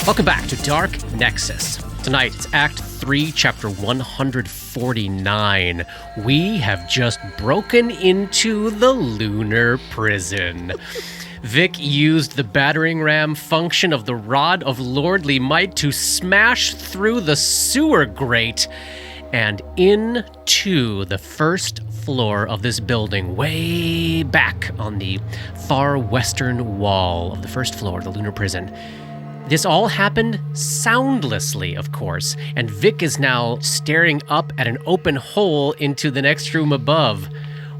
Welcome back to Dark Nexus. Tonight, it's Act 3, Chapter 149. We have just broken into the Lunar Prison. Vic used the battering ram function of the Rod of Lordly Might to smash through the sewer grate and into the first floor of this building, way back on the far western wall of the first floor of the Lunar Prison. This all happened soundlessly, of course, and Vic is now staring up at an open hole into the next room above.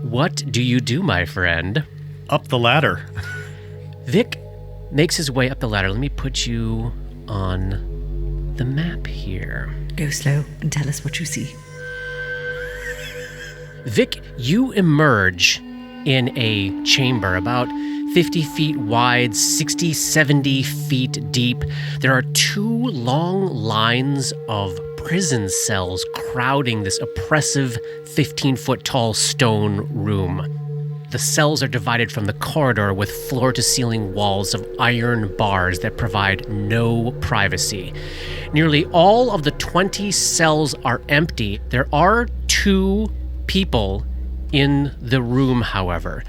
What do you do, my friend? Up the ladder. Vic makes his way up the ladder. Let me put you on the map here. Go slow and tell us what you see. Vic, you emerge in a chamber about 50 feet wide, 60, 70 feet deep. There are two long lines of prison cells crowding this oppressive 15-foot tall stone room. The cells are divided from the corridor with floor-to-ceiling walls of iron bars that provide no privacy. Nearly all of the 20 cells are empty. There are two people in the room, however.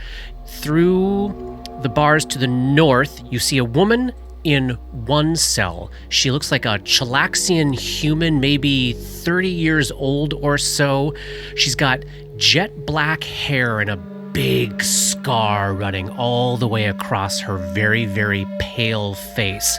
Through the bars to the north, you see a woman in one cell. She looks like a Chalaxian human, maybe 30 years old or so. She's got jet black hair and a big scar running all the way across her very, very pale face.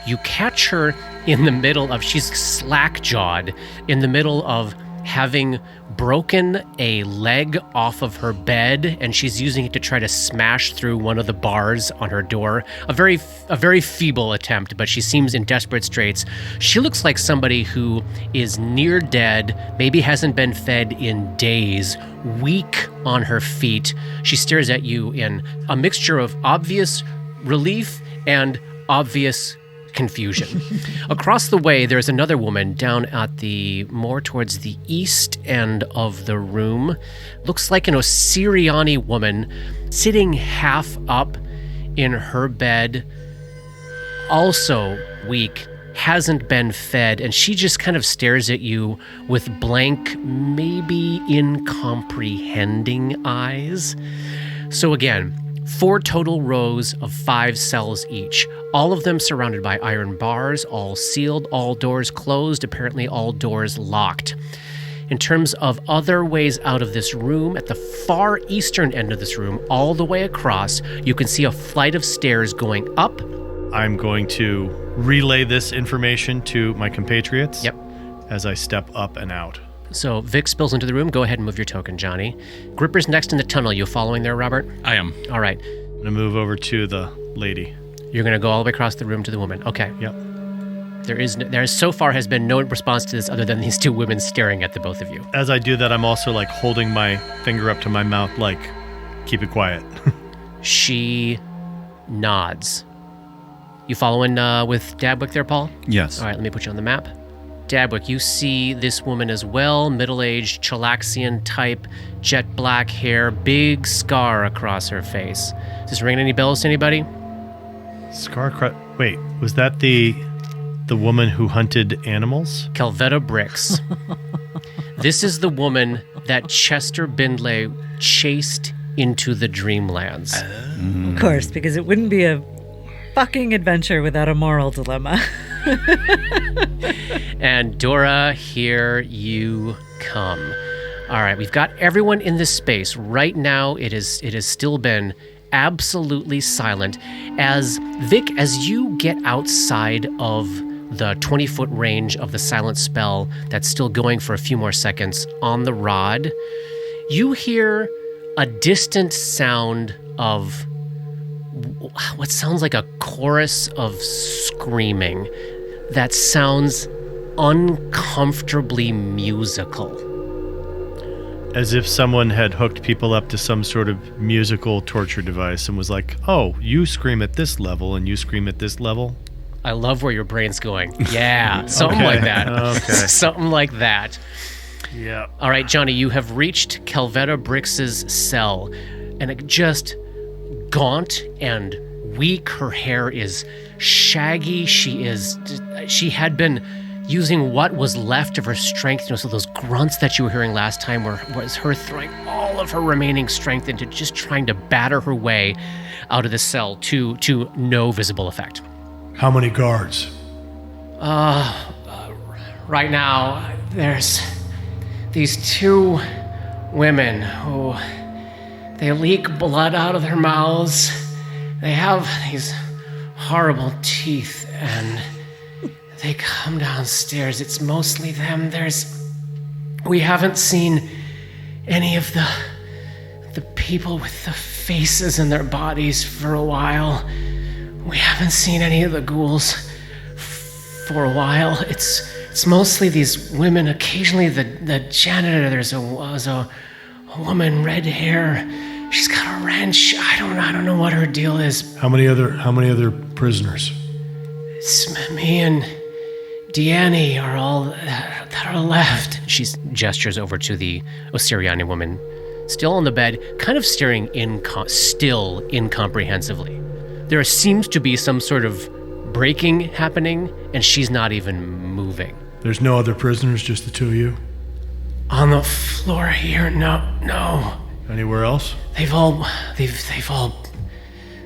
You catch her in the middle of, she's slack-jawed, in the middle of having broken a leg off of her bed, and she's using it to try to smash through one of the bars on her door. A very feeble attempt, but she seems in desperate straits. She looks like somebody who is near dead, maybe hasn't been fed in days, weak on her feet. She stares at you in a mixture of obvious relief and obvious confusion. Across the way, there's another woman down at the more towards the east end of the room. Looks like an Osiriani woman sitting half up in her bed, also weak, hasn't been fed, and she just kind of stares at you with blank, maybe incomprehending eyes. So again, 4 total rows of 5 cells each, all of them surrounded by iron bars, all sealed, all doors closed, apparently all doors locked. In terms of other ways out of this room, at the far eastern end of this room, all the way across, you can see a flight of stairs going up. I'm going to relay this information to my compatriots. Yep. As I step up and out. So Vic spills into the room. Go ahead and move your token, Johnny. Gripper's next in the tunnel. You following there, Robert? I am. All right. I'm going to move over to the lady. You're going to go all the way across the room to the woman. Okay. Yep. There so far has been no response to this other than these two women staring at the both of you. As I do that, I'm also like holding my finger up to my mouth, like, keep it quiet. She nods. You following with Dabwick there, Paul? Yes. All right, let me put you on the map. Dabwick, you see this woman as well, middle-aged, Chalaxian type, jet black hair, big scar across her face. Does this ring any bells to anybody? Wait, was that the woman who hunted animals? Calvetta Bricks. This is the woman that Chester Bindley chased into the Dreamlands. Of course, because it wouldn't be a fucking adventure without a moral dilemma. And Dora, here you come. All right, we've got everyone in this space. Right now, it has still been absolutely silent. As Vic, as you get outside of the 20-foot range of the silent spell that's still going for a few more seconds on the rod, you hear a distant sound of what sounds like a chorus of screaming that sounds uncomfortably musical. As if someone had hooked people up to some sort of musical torture device and was like, oh, you scream at this level and you scream at this level? I love where your brain's going. Yeah, something like that. Okay. Something like that. Yeah. All right, Johnny, you have reached Calvetta Brix's cell, and it just gaunt and weak. Her hair is shaggy. She had been using what was left of her strength. So those grunts that you were hearing last time was her throwing all of her remaining strength into just trying to batter her way out of the cell to no visible effect. How many guards? Right now, there's these two women who they leak blood out of their mouths. They have these horrible teeth, and they come downstairs. It's mostly them. We haven't seen any of the people with the faces in their bodies for a while. We haven't seen any of the ghouls for a while. It's mostly these women. Occasionally the janitor, there's a woman, red hair. She's got a wrench. I don't know what her deal is. How many other prisoners? It's me and Deanne are all that are left. She gestures over to the Osiriani woman, still on the bed, kind of staring still incomprehensively. There seems to be some sort of breaking happening, and she's not even moving. There's no other prisoners, just the two of you? On the floor here, no. Anywhere else? They've all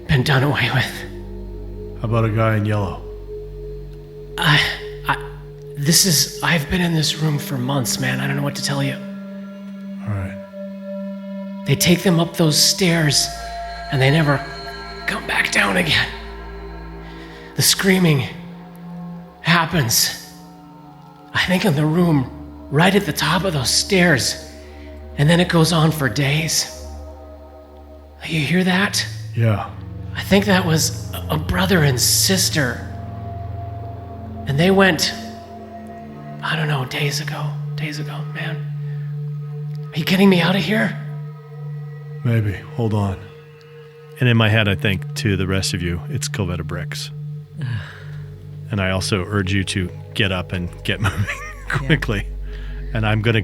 been done away with. How about a guy in yellow? I've been in this room for months, man. I don't know what to tell you. All right. They take them up those stairs, and they never come back down again. The screaming happens, I think, in the room right at the top of those stairs, and then it goes on for days. You hear that? Yeah. I think that was a brother and sister. And they went, I don't know, days ago, man. Are you getting me out of here? Maybe. Hold on. And in my head, I think to the rest of you, it's Covetta Bricks. And I also urge you to get up and get moving quickly. Yeah. And I'm gonna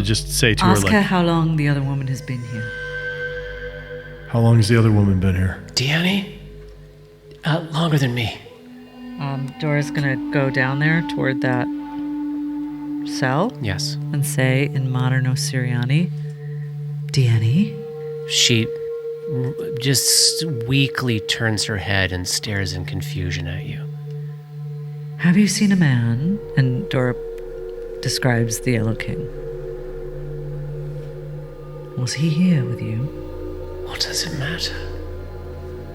just say to her, ask her how long the other woman has been here. How long has the other woman been here? Deanne? Longer than me. Dora's gonna go down there toward that cell. Yes. And say in modern Osiriani, Deanne? She just weakly turns her head and stares in confusion at you. Have you seen a man? And Dora describes the Yellow King. Was he here with you? What does it matter?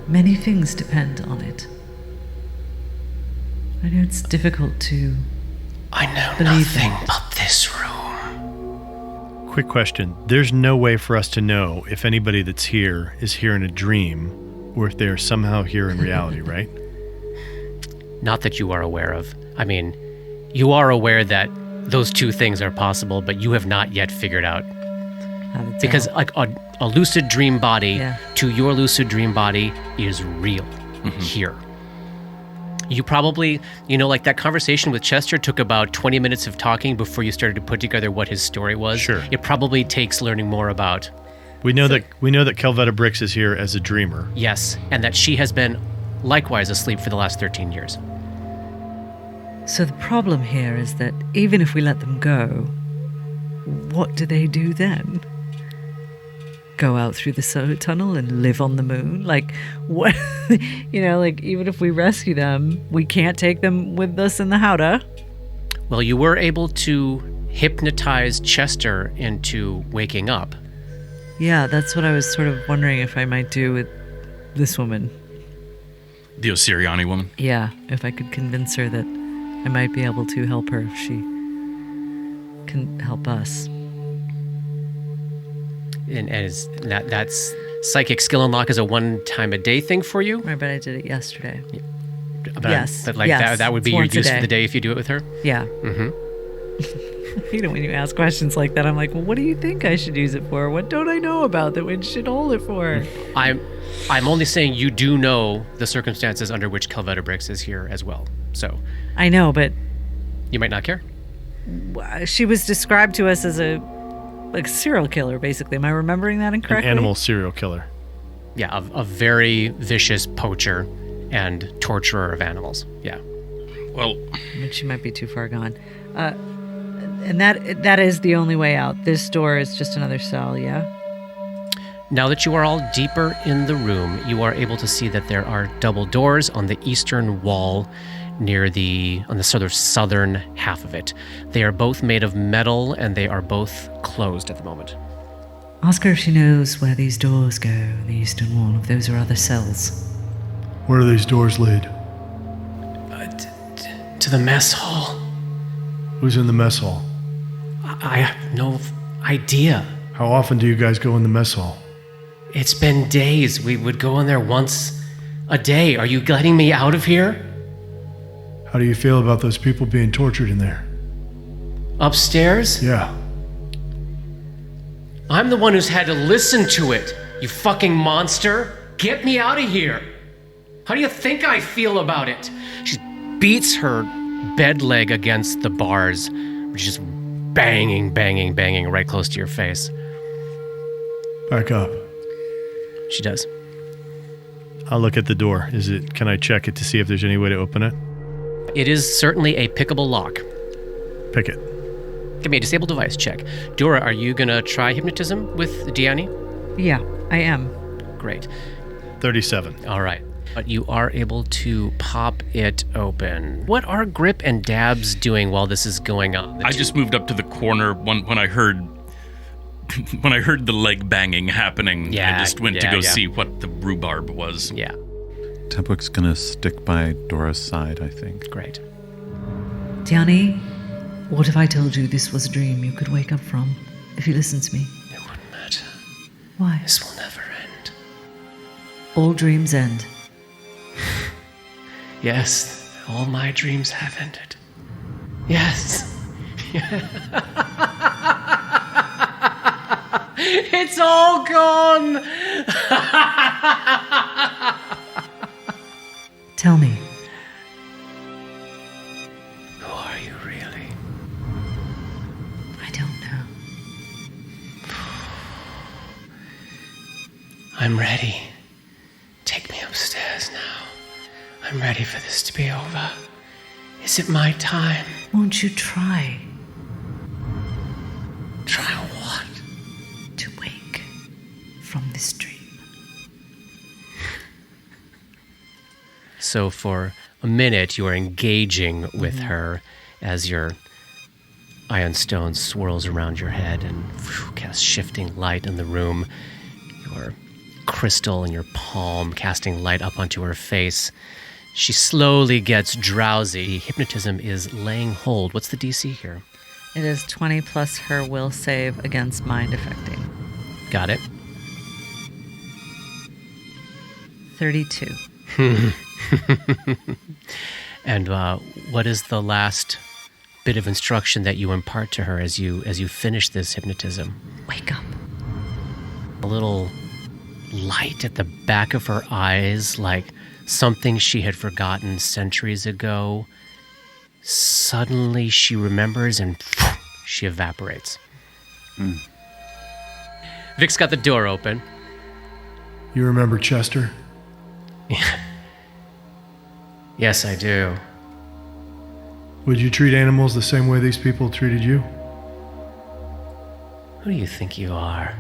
Many things depend on it. I know it's difficult to I know believe nothing that. but this room. Quick question. There's no way for us to know if anybody that's here is here in a dream or if they're somehow here in reality, right? Not that you are aware of. I mean, you are aware that those two things are possible, but you have not yet figured out. Because like a lucid dream body to your lucid dream body is real here. You probably, like that conversation with Chester took about 20 minutes of talking before you started to put together what his story was. Sure. It probably takes learning more about. We know that Kelvetta Bricks is here as a dreamer. Yes, and that she has been likewise asleep for the last 13 years. So the problem here is that even if we let them go, what do they do then? Go out through the solar tunnel and live on the moon? Like, what? Even if we rescue them, we can't take them with us in the howdah. Well, you were able to hypnotize Chester into waking up. Yeah, that's what I was sort of wondering if I might do with this woman. The Osiriani woman? Yeah, if I could convince her that I might be able to help her if she can help us. And that's psychic skill unlock is a one-time-a-day thing for you? Right, but I did it yesterday. Yes. But that would be your use for the day if you do it with her? Yeah. Mm-hmm. When you ask questions like that, I'm like, well, what do you think I should use it for? What don't I know about that we should hold it for? I'm only saying you do know the circumstances under which Kelvetta Bricks is here as well. So I know, but you might not care. She was described to us as a serial killer, basically. Am I remembering that incorrectly? An animal serial killer. Yeah, a very vicious poacher and torturer of animals. Yeah. Well, I mean, she might be too far gone. And that is the only way out. This door is just another cell, yeah? Now that you are all deeper in the room, you are able to see that there are double doors on the eastern wall on the sort of southern half of it. They are both made of metal and they are both closed at the moment. Ask her if she knows where these doors go, the eastern wall, if those are other cells. Where do these doors lead? To the mess hall. Who's in the mess hall? I have no idea. How often do you guys go in the mess hall? It's been days. We would go in there once a day. Are you letting me out of here? How do you feel about those people being tortured in there? Upstairs? Yeah. I'm the one who's had to listen to it, you fucking monster. Get me out of here. How do you think I feel about it? She beats her bed leg against the bars, which is just banging right close to your face. Back up. She does. I'll look at the door. Can I check it to see if there's any way to open it? It is certainly a pickable lock. Pick it. Give me a disable device check. Dora, are you gonna try hypnotism with Diani? Yeah, I am. Great. 37. All right. But you are able to pop it open. What are Grip and Dabs doing while this is going on? I just moved up to the corner when I heard the leg banging happening. I just went to go see what the rhubarb was. Yeah. Tepwick's gonna stick by Dora's side, I think. Great. Diani, what if I told you this was a dream you could wake up from, if you listened to me? It wouldn't matter. Why? This will never end. All dreams end. Yes, all my dreams have ended. Yes. It's all gone. Tell me. Who are you really? I don't know. I'm ready. Take me upstairs now. I'm ready for this to be over. Is it my time? Won't you try Try what? to wake from this dream? So for a minute, you are engaging with her as your ion stone swirls around your head and casts shifting light in the room. Your crystal in your palm casting light up onto her face. She slowly gets drowsy. Hypnotism is laying hold. What's the DC here? It is 20 plus her will save against mind affecting. Got it. 32. And what is the last bit of instruction that you impart to her as you finish this hypnotism? Wake up. A little light at the back of her eyes, like something she had forgotten centuries ago. Suddenly she remembers and she evaporates. Vic's got the door open. You remember Chester? Yes, I do. Would you treat animals the same way these people treated you? Who do you think you are?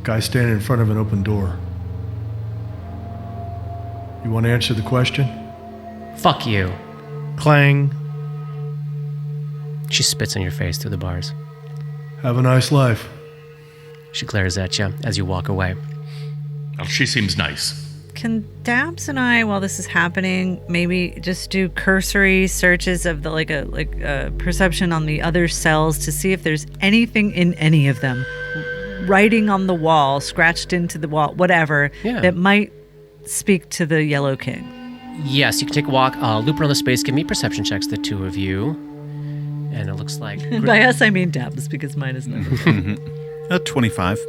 Guy standing in front of an open door. You want to answer the question? Fuck you. Clang. She spits in your face through the bars. Have a nice life. She glares at you as you walk away. Well, she seems nice. Can Dabs and I, while this is happening, maybe just do cursory searches of a perception on the other cells to see if there's anything in any of them, writing on the wall, scratched into the wall, whatever, that might speak to the Yellow King? Yes, you can take a walk, loop around the space, give me perception checks, the two of you. And it looks like... By us, I mean Dabs, because mine is never. 25.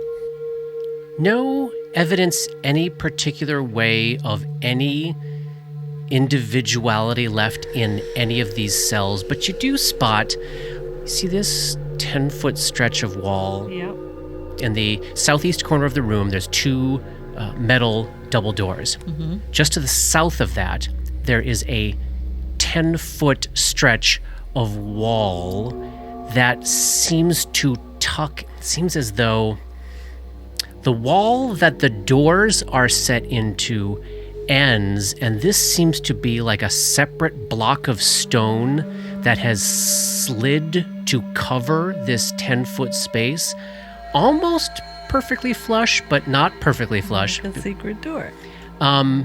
No evidence any particular way of any individuality left in any of these cells, but you do spot, you see this 10-foot stretch of wall? Yep. In the southeast corner of the room, there's two metal double doors. Just to the south of that, there is a 10-foot stretch of wall that seems to tuck. It seems as though the wall that the doors are set into ends, and this seems to be like a separate block of stone that has slid to cover this 10-foot space. Almost perfectly flush, but not perfectly flush. Like a secret door. No,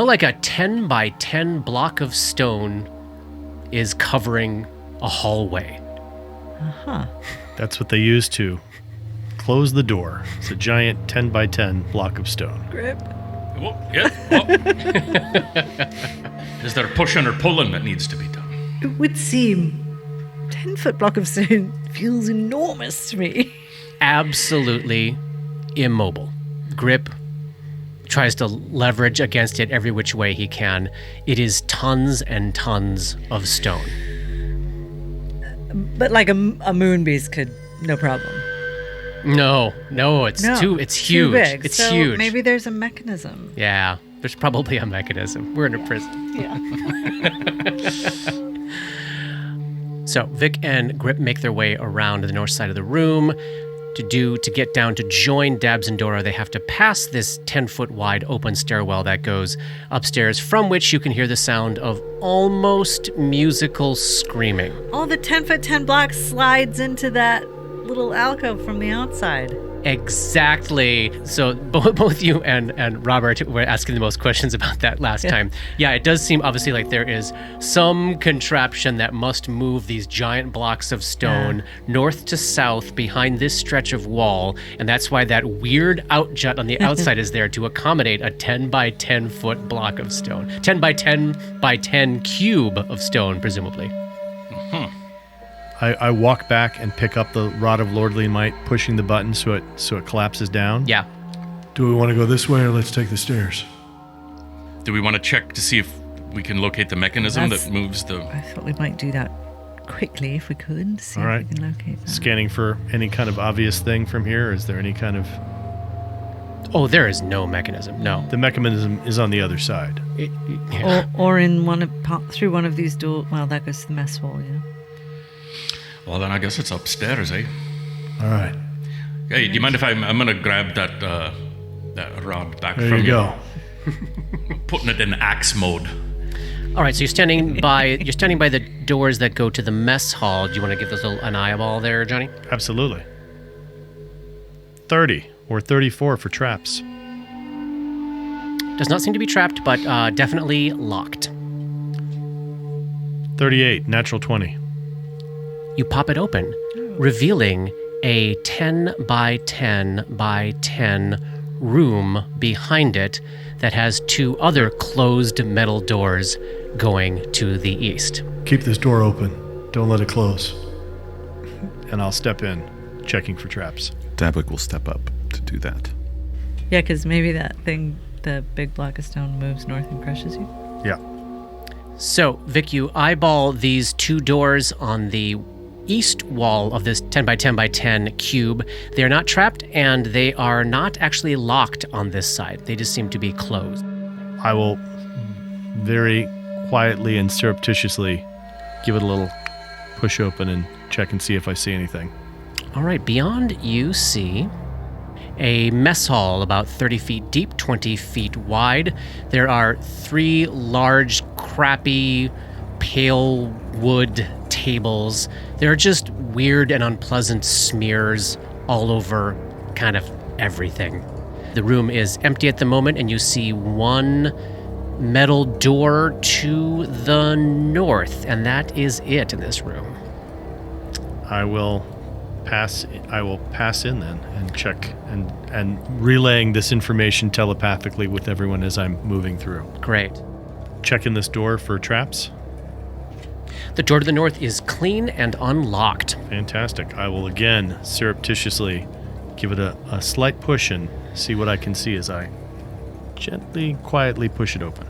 like a 10 by 10 block of stone is covering a hallway. That's what they use to close the door. It's a giant 10 by 10 block of stone. Grip. Whoa, yeah. Whoa. Is there pushing or pulling that needs to be done? It would seem 10-foot block of stone feels enormous to me. Absolutely immobile. Grip tries to leverage against it every which way he can. It is tons and tons of stone. But like a moon beast could, no problem. No, it's huge. Too big. It's so huge. Maybe there's a mechanism. Yeah, there's probably a mechanism. We're in a prison. Yeah. So Vic and Grip make their way around to the north side of the room. To get down to join Dabs and Dora, they have to pass this 10-foot wide open stairwell that goes upstairs, from which you can hear the sound of almost musical screaming. Oh, the 10-foot 10 block slides into that little alcove from the outside. Exactly. So both you and Robert were asking the most questions about that last time. Yeah, it does seem obviously like there is some contraption that must move these giant blocks of stone north to south behind this stretch of wall, and that's why that weird outjut on the outside is there to accommodate a 10 by 10 foot block of stone. 10 by 10 by 10 cube of stone, presumably. I walk back and pick up the Rod of Lordly Might, pushing the button so it collapses down. Yeah. Do we want to go this way or let's take the stairs? Do we want to check to see if we can locate the mechanism that moves the... I thought we might do that quickly if we could. See All right. if we can locate that. Scanning for any kind of obvious thing from here. Is there any kind of... Oh, there is no mechanism. No. The mechanism is on the other side. Or in through one of these doors. Well, that goes to the mess hall, yeah. Well, then I guess it's upstairs, eh? All right. Hey, do you mind if I'm going to grab that rod back There from you you? go. Putting it in axe mode. All right, so you're standing by the doors that go to the mess hall. Do you want to give those an eyeball there, Johnny? Absolutely. 30 or 34 for traps. Does not seem to be trapped, but definitely locked. 38, natural 20. You pop it open, revealing a 10 by 10 by 10 room behind it that has two other closed metal doors going to the east. Keep this door open. Don't let it close. And I'll step in, checking for traps. Dabwick will step up to do that. Yeah, because maybe that thing, the big block of stone, moves north and crushes you. Yeah. So, Vic, you eyeball these two doors on the east wall of this 10 by 10 by 10 cube. They are not trapped, and they are not actually locked on this side. They just seem to be closed. I will very quietly and surreptitiously give it a little push open and check and see if I see anything. All right, beyond you see a mess hall about 30 feet deep, 20 feet wide. There are 3 large, crappy, pale wood tables. There are just weird and unpleasant smears all over kind of everything. The room is empty at the moment, and you see one metal door to the north, and that is it in this room. I will pass in then and check and relaying this information telepathically with everyone as I'm moving through. Great. Checking this door for traps. The door to the north is clean and unlocked. Fantastic. I will again surreptitiously give it a slight push and see what I can see as I gently, quietly push it open.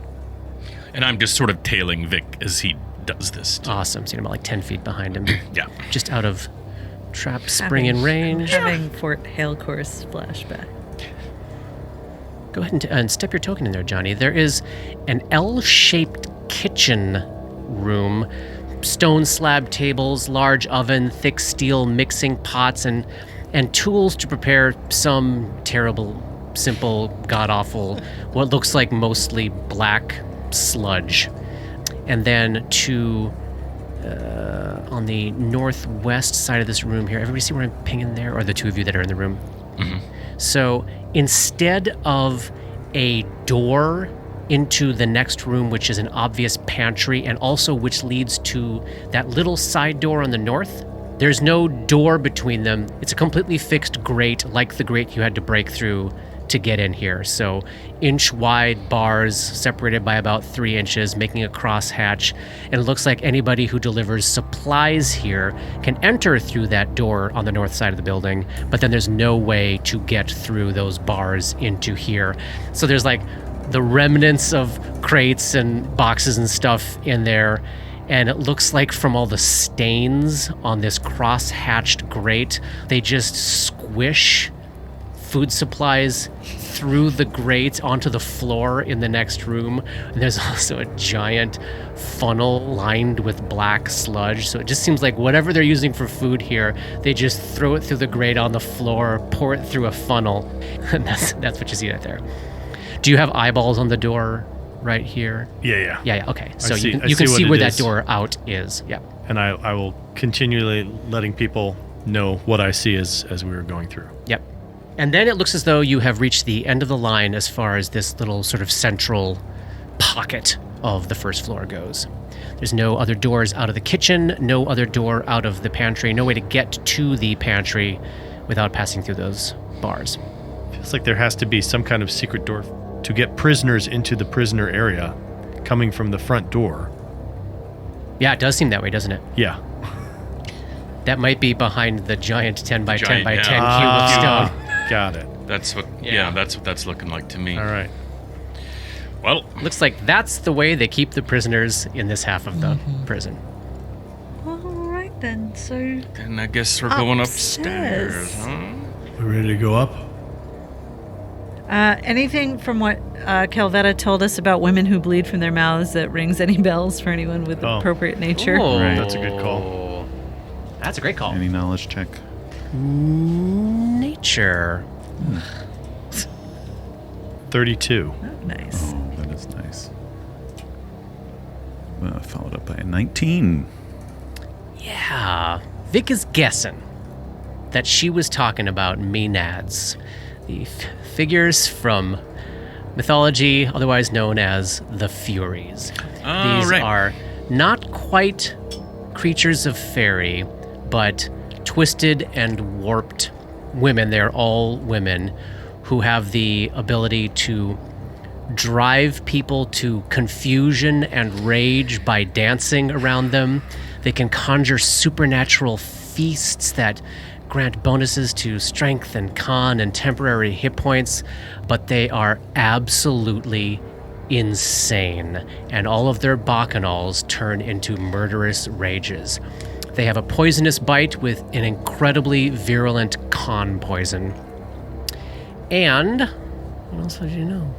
And I'm just sort of tailing Vic as he does this. Awesome. Seeing about like 10 feet behind him. Yeah. Just out of trap spring in range. Having Fort Hale Course flashback. Go ahead and step your token in there, Johnny. There is an L-shaped kitchen room, stone slab tables, large oven, thick steel mixing pots, and tools to prepare some terrible, simple, god-awful, what looks like mostly black sludge. And then on the northwest side of this room here, everybody see where I'm pinging there? Or the two of you that are in the room? Mm-hmm. So instead of a door into the next room, which is an obvious pantry, and also which leads to that little side door on the north, there's no door between them. It's a completely fixed grate, like the grate you had to break through to get in here. So inch-wide bars separated by about 3 inches, making a crosshatch. And it looks like anybody who delivers supplies here can enter through that door on the north side of the building, but then there's no way to get through those bars into here. So there's like the remnants of crates and boxes and stuff in there. And it looks like from all the stains on this cross-hatched grate, they just squish food supplies through the grate onto the floor in the next room. And there's also a giant funnel lined with black sludge. So it just seems like whatever they're using for food here, they just throw it through the grate on the floor, pour it through a funnel. And that's what you see right there. Do you have eyeballs on the door right here? Yeah. Okay. So you can see where that is. door out is. Yeah. And I will continually letting people know what I see as we were going through. Yep. And then it looks as though you have reached the end of the line as far as this little sort of central pocket of the first floor goes. There's no other doors out of the kitchen, no other door out of the pantry, no way to get to the pantry without passing through those bars. Feels like there has to be some kind of secret door to get prisoners into the prisoner area coming from the front door. Yeah, it does seem that way, doesn't it? Yeah. That might be behind the giant 10 by 10 by 10 cube of stone. Got it. That's what. Yeah, that's what that's looking like to me. All right. Well, Looks like that's the way they keep the prisoners in this half of the prison. All right then. So then I guess we're going upstairs. Huh? We ready to go up? anything from what Calvetta told us about women who bleed from their mouths that rings any bells for anyone with appropriate nature? Oh, Right, that's a good call. That's a great call. Any knowledge check? Nature. 32. Oh, nice. Oh, that is nice. Well, followed up by a 19. Yeah. Vic is guessing that she was talking about Maenads, the figures from mythology, otherwise known as the Furies. Oh, These right. are not quite creatures of fairy, but twisted and warped women. They're all women who have the ability to drive people to confusion and rage by dancing around them. They can conjure supernatural feasts that grant bonuses to strength and con and temporary hit points, but they are absolutely insane, and all of their bacchanals turn into murderous rages. They have a poisonous bite with an incredibly virulent con poison. And what else would you know?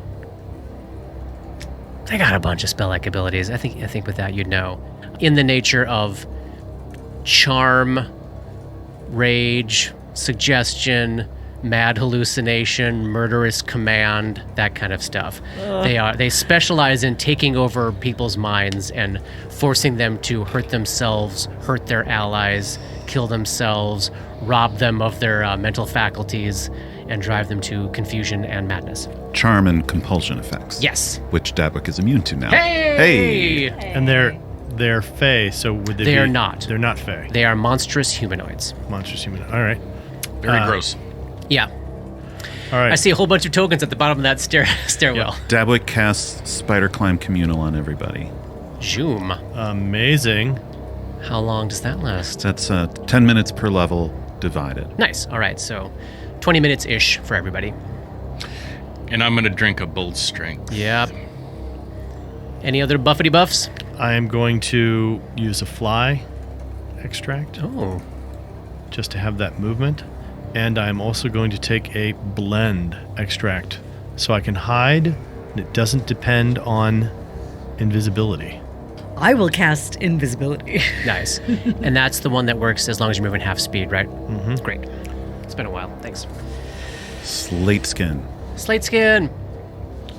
They got a bunch of spell-like abilities. I think with that you'd know. In the nature of charm, rage, suggestion, mad hallucination, murderous command, that kind of stuff. They specialize in taking over people's minds and forcing them to hurt themselves, hurt their allies, kill themselves, rob them of their mental faculties, and drive them to confusion and madness. Charm and compulsion effects. Yes. Which Dabwick is immune to now. Hey! And they're fae, so would they be? They are not. They're not fae. They are monstrous humanoids. Monstrous human. All right. Very gross. Yeah. All right. I see a whole bunch of tokens at the bottom of that stairwell. Dabwick casts Spider Climb Communal on everybody. Zoom. Amazing. How long does that last? That's 10 minutes per level divided. Nice. All right. So 20 minutes-ish for everybody. And I'm going to drink a bull strength. Yep. Any other buffety buffs? I am going to use a fly extract Oh. just to have that movement. And I'm also going to take a blend extract So I can hide, and it doesn't depend on invisibility. I will cast invisibility. Nice. And that's the one that works as long as you're moving half speed, right? Mm-hmm. Great. It's been a while. Thanks. Slate skin. Slate skin.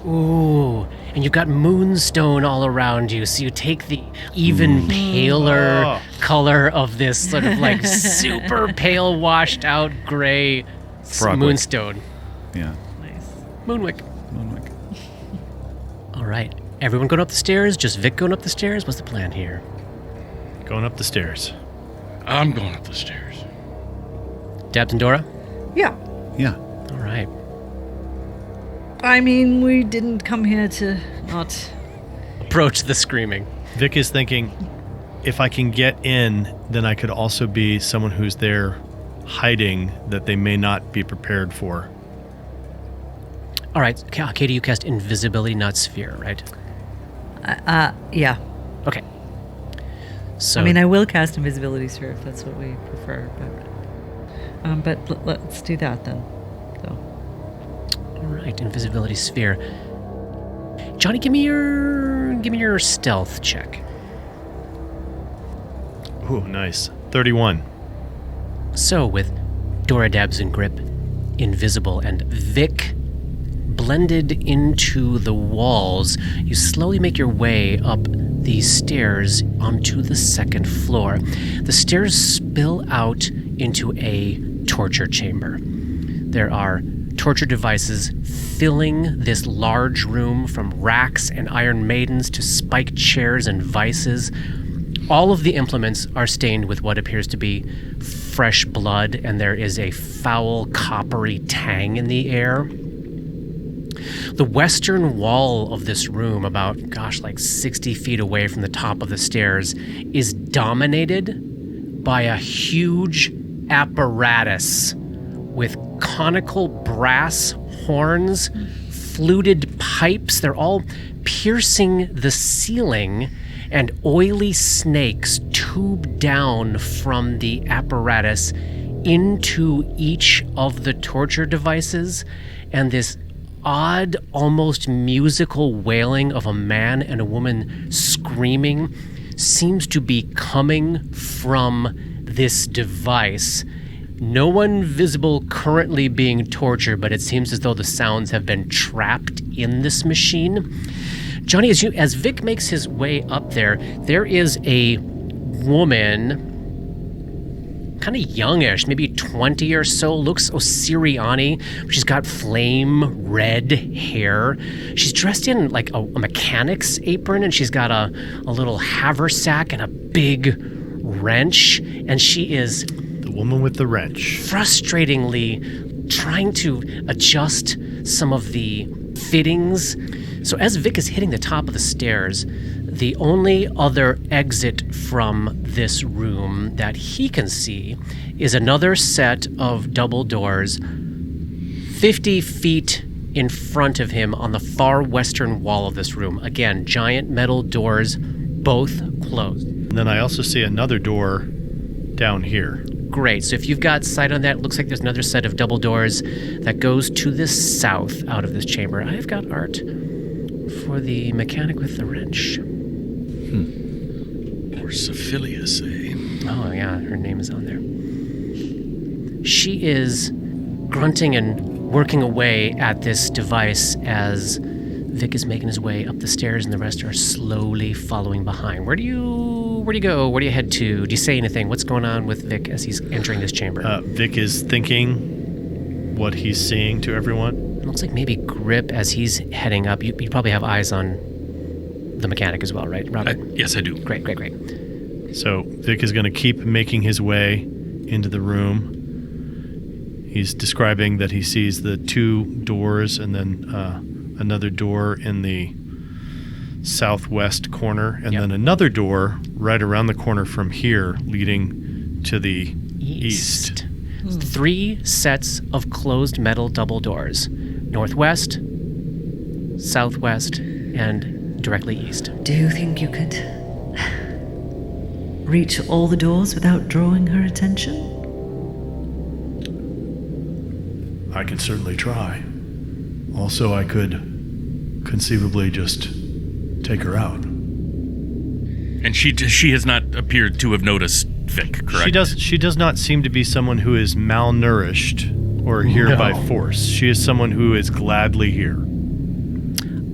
Ooh. And you've got moonstone all around you, so you take the even paler color of this sort of like super pale, washed out gray moonstone. Yeah. Nice. Moonwick. Moonwick. All right. Everyone going up the stairs? Just Vic going up the stairs? What's the plan here? Going up the stairs. I'm going up the stairs. Dabs and Dora? Yeah. Yeah. All right. I mean, we didn't come here to not... Approach the screaming. Vic is thinking, if I can get in, then I could also be someone who's there hiding that they may not be prepared for. All right. Katie, you cast invisibility, not sphere, right? Yeah. Okay. So I mean, I will cast invisibility sphere if that's what we prefer, but let's do that then. So. all right, invisibility sphere. Johnny, give me your stealth check. Ooh, nice. 31. So with Dora, Dabs, and Grip invisible and Vic blended into the walls, you slowly make your way up these stairs onto the second floor. The stairs spill out into a torture chamber. There are torture devices filling this large room, from racks and Iron Maidens to spiked chairs and vices. All of the implements are stained with what appears to be fresh blood, and there is a foul, coppery tang in the air. The western wall of this room, about, like 60 feet away from the top of the stairs, is dominated by a huge apparatus with conical brass horns, fluted pipes. They're all piercing the ceiling, and oily snakes tube down from the apparatus into each of the torture devices, and this odd, almost musical wailing of a man and a woman screaming seems to be coming from this device. No one visible currently being tortured, but it seems as though the sounds have been trapped in this machine. Johnny, as Vic makes his way up there is a woman, kind of youngish, maybe 20 or so, looks Osiriani. She's got flame red hair. She's dressed in like a mechanic's apron, and she's got a little haversack and a big wrench, and she is The woman with the wrench. frustratingly trying to adjust some of the fittings. So as Vic is hitting the top of the stairs, the only other exit from this room that he can see is another set of double doors 50 feet in front of him on the far western wall of this room. Again, giant metal doors, both closed. And then I also see another door down here. Great. So if you've got sight on that, it looks like there's another set of double doors that goes to the south out of this chamber. I've got art for the mechanic with the wrench. Or Syphilius, eh? Oh, yeah, her name is on there. She is grunting and working away at this device as Vic is making his way up the stairs, and the rest are slowly following behind. Where do you go? Where do you head to? Do you say anything? What's going on with Vic as he's entering this chamber? Vic is thinking what he's seeing to everyone. It looks like maybe Grip, as he's heading up, you probably have eyes on the mechanic as well, right, Robert? Yes, I do. Great. So Vic is going to keep making his way into the room. He's describing that he sees the two doors and then another door in the southwest corner, and then another door right around the corner from here leading to the east. 3 sets of closed metal double doors. Northwest, southwest, and directly east. Do you think you could reach all the doors without drawing her attention? I can certainly try. Also, I could conceivably just take her out. And she has not appeared to have noticed Vic, correct? She does not seem to be someone who is malnourished or here by force. She is someone who is gladly here.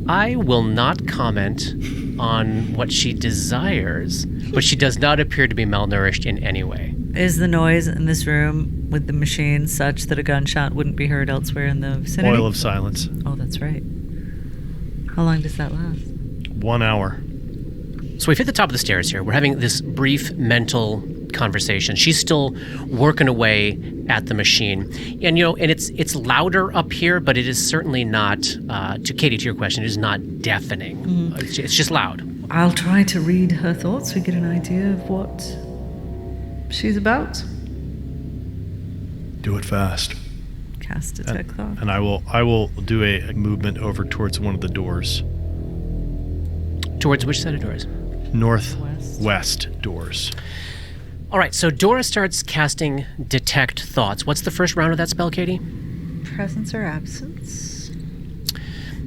I will not comment on what she desires, but she does not appear to be malnourished in any way. Is the noise in this room with the machine such that a gunshot wouldn't be heard elsewhere in the vicinity? Oil of silence. Oh, that's right. How long does that last? 1 hour. So we've hit the top of the stairs here. We're having this brief mental conversation. She's still working away at the machine. And, and it's louder up here, but it is certainly not, to Katie, to your question, it is not deafening. Mm-hmm. It's just loud. I'll try to read her thoughts. We get an idea of what she's about. Do it fast. Cast detect thought. And I will do a movement over towards one of the doors. Towards which set of doors? Northwest doors. All right, so Dora starts casting Detect Thoughts. What's the first round of that spell, Katie? Presence or absence?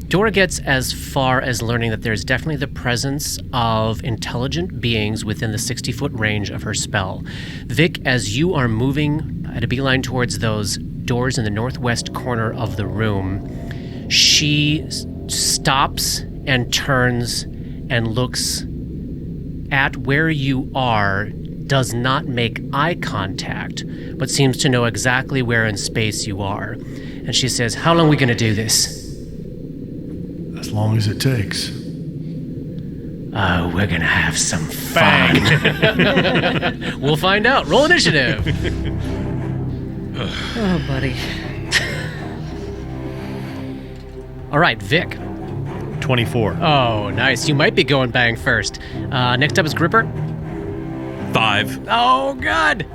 Dora gets as far as learning that there's definitely the presence of intelligent beings within the 60-foot range of her spell. Vic, as you are moving at a beeline towards those doors in the northwest corner of the room, she stops and turns and looks at where you are, does not make eye contact, but seems to know exactly where in space you are. And she says, "How long are we going to do this?" As long as it takes. Oh, we're going to have some fun. We'll find out. Roll initiative. Oh, buddy. All right, Vic. 24. Oh, nice. You might be going bang first. Next up is Gripper. 5. Oh, God.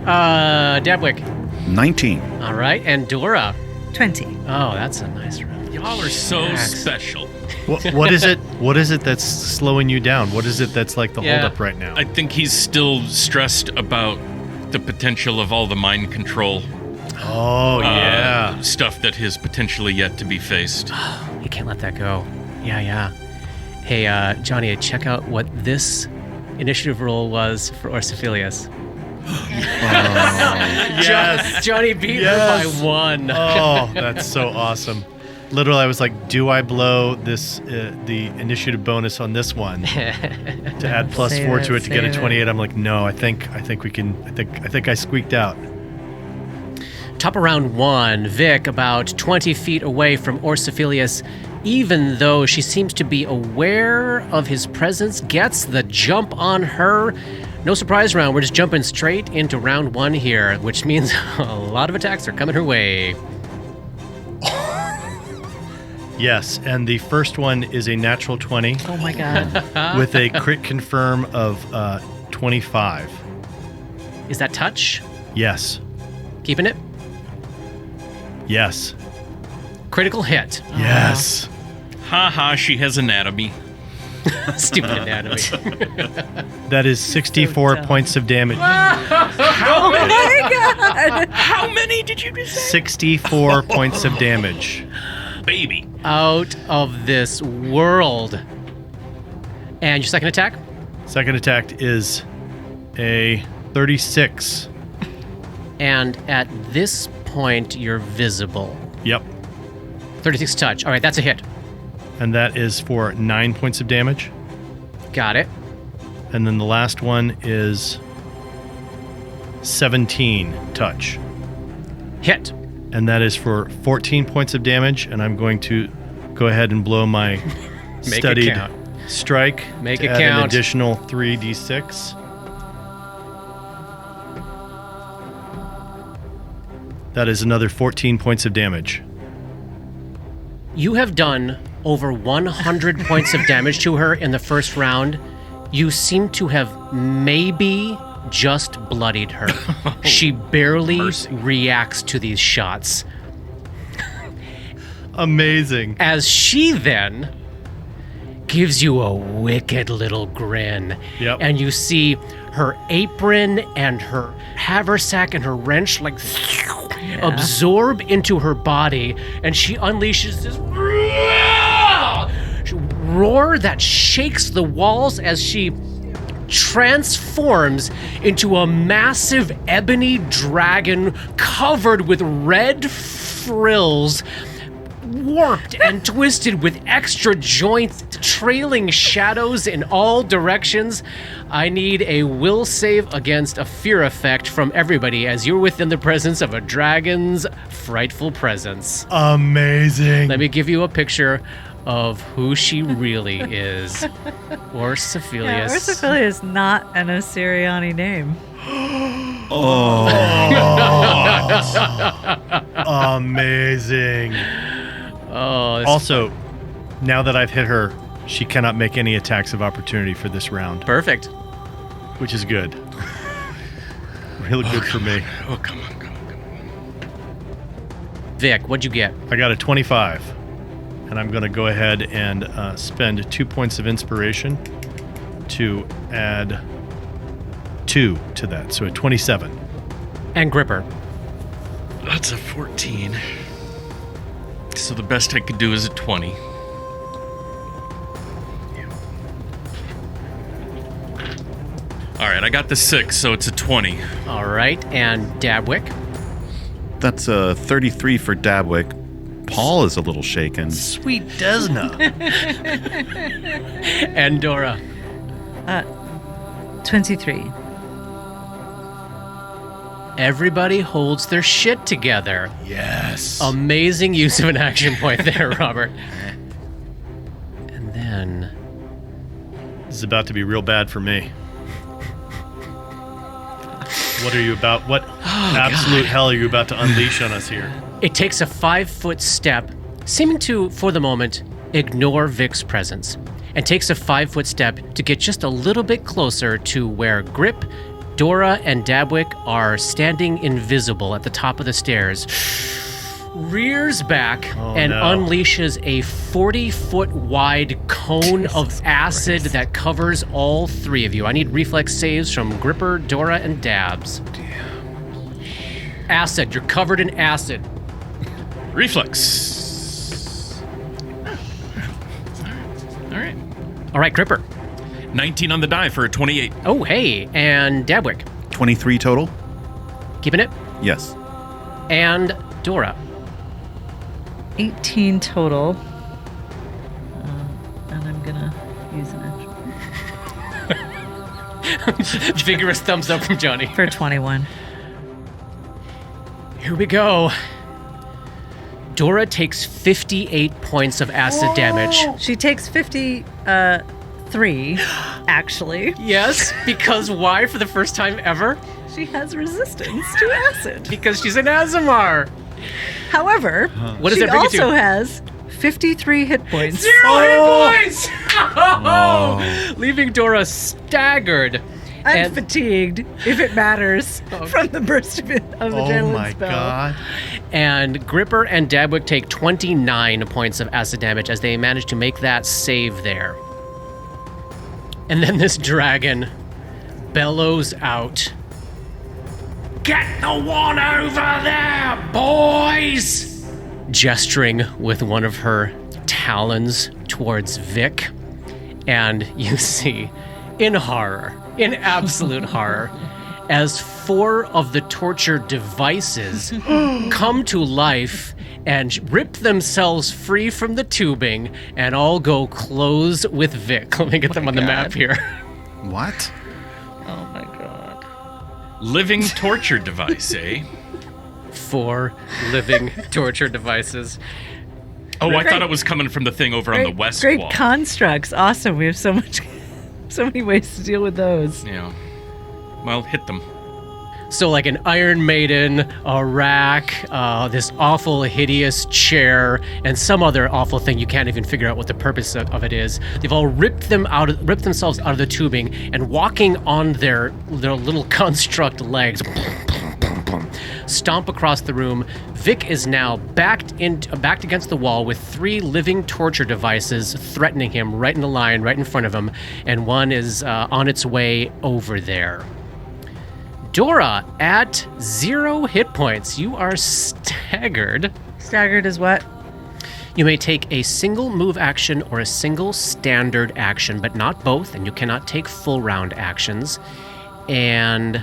Dabwick. 19. All right, and Dora. 20. Oh, that's a nice round. Y'all are so special. What is it? What is it that's slowing you down? What is it that's like the holdup right now? I think he's still stressed about the potential of all the mind control. Oh, yeah. Stuff that is potentially yet to be faced. You can't let that go. Yeah. Hey, Johnny, check out what this initiative roll was for Orsophilius. Yes. Johnny beat her by 1. Oh, that's so awesome. Literally, I was like, do I blow this the initiative bonus on this one to add +4 to it to get a 28? I'm like, no, I think we can. I think I squeaked out. Top of round 1, Vic, about 20 feet away from Orsophilius, even though she seems to be aware of his presence, gets the jump on her. No surprise round, we're just jumping straight into round 1 here, which means a lot of attacks are coming her way. Yes, and the first one is a natural 20. Oh my God. With a crit confirm of 25. Is that touch? Yes. Keeping it? Yes. Critical hit. Yes. Ha, she has anatomy. Stupid anatomy. That is 64 points of damage. Oh my God! How many did you just say? 64 points of damage. Baby. Out of this world. And your second attack? Second attack is a 36. And at this point, you're visible. Yep. 36 touch. All right, that's a hit. And that is for 9 points of damage. Got it. And then the last one is 17 touch. Hit. And that is for 14 points of damage. And I'm going to go ahead and blow my studied strike. Make to it add count. an additional 3d6. That is another 14 points of damage. You have done over 100 points of damage to her in the first round. You seem to have maybe just bloodied her. She barely reacts to these shots. Amazing. As she then gives you a wicked little grin. Yep. And you see her apron and her haversack and her wrench absorb into her body, and she unleashes this roar that shakes the walls as she transforms into a massive ebony dragon covered with red frills, warped and twisted with extra joints, trailing shadows in all directions. I need a will save against a fear effect from everybody as you're within the presence of a dragon's frightful presence. Amazing. Let me give you a picture of who she really is. Orsophilius. Yeah, Orsophilius is not an Assyriani name. Amazing. Oh, Also, now that I've hit her, she cannot make any attacks of opportunity for this round, perfect. which is good. Really good for me. Oh, come on. Vic, what'd you get? I got a 25, and I'm going to go ahead and spend 2 points of inspiration to add 2 to that, so a 27. And Gripper. That's a 14. So the best I could do is a 20. All right, I got the 6, so it's a 20. All right, and Dabwick. That's a 33 for Dabwick. Paul is a little shaken. Sweet Desna. And Dora. 23. Everybody holds their shit together. Yes. Amazing use of an action point there, Robert. And then... This is about to be real bad for me. What are you about? What absolute hell are you about to unleash on us here? It takes a 5-foot step, seeming to, for the moment, ignore Vic's presence, and takes a 5-foot step to get just a little bit closer to where Grip, Dora, and Dabwick are standing invisible at the top of the stairs. Rears back and unleashes a 40-foot wide cone of acid that covers all three of you. I need reflex saves from Gripper, Dora, and Dabs. Acid. You're covered in acid. Reflex. All right. All right, Gripper. 19 on the die for a 28. Oh, hey. And Dabwick. 23 total? Keeping it. Yes. And Dora. 18 total. And I'm going to use an action. Vigorous thumbs up from Johnny. For 21. Here we go. Dora takes 58 points of acid damage. She takes 53, actually. Yes, because why for the first time ever? She has resistance to acid. Because she's an Azamar. However, What does she that bring you to? also has 53 hit points. 0 hit points! Oh. Leaving Dora staggered. And fatigued, if it matters, from the burst of the adrenaline my spell. God. And Gripper and Dabwick take 29 points of acid damage as they manage to make that save there. And then this dragon bellows out. Get the one over there, boys! Gesturing with one of her talons towards Vic. And you see, in horror, in absolute horror, as 4 of the torture devices come to life and rip themselves free from the tubing and all go close with Vic. Let me get them on the map here. What? Oh my god. Living torture device, eh? 4 living torture devices. Oh, I thought it was coming from the thing over on the west Great wall. constructs. Awesome. We have so many ways to deal with those. Yeah. Well, hit them. So like an Iron Maiden, a rack, this awful, hideous chair, and some other awful thing you can't even figure out what the purpose of it is. They've all ripped themselves out of the tubing and walking on their little construct legs, stomp across the room. Vic is now backed against the wall with 3 living torture devices threatening him right in the line, right in front of him, and one is on its way over there. Dora, at 0 hit points, you are staggered. Staggered is what? You may take a single move action or a single standard action, but not both, and you cannot take full round actions. And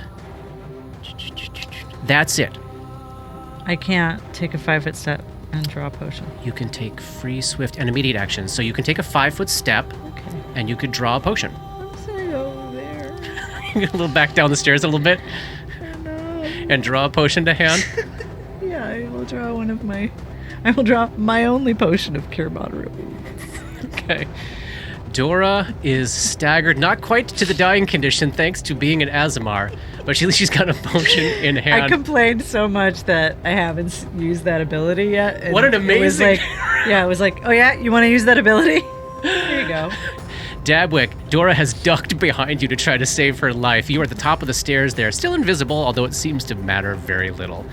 that's it. I can't take a 5-foot step and draw a potion. You can take free, swift, and immediate actions. So you can take a 5-foot step, Okay. and you could draw a potion. I'm saying over there. A little back down the stairs a little bit, No. and draw a potion to hand. Yeah, I will draw my only potion of Cure Moderate. Okay. Dora is staggered, not quite to the dying condition, thanks to being an Azamar, but at least she's got a potion in hand. I complained so much that I haven't used that ability yet. And What an amazing- it was like, oh yeah, you want to use that ability? There you go. Dabwick, Dora has ducked behind you to try to save her life. You are at the top of the stairs there, still invisible, although it seems to matter very little.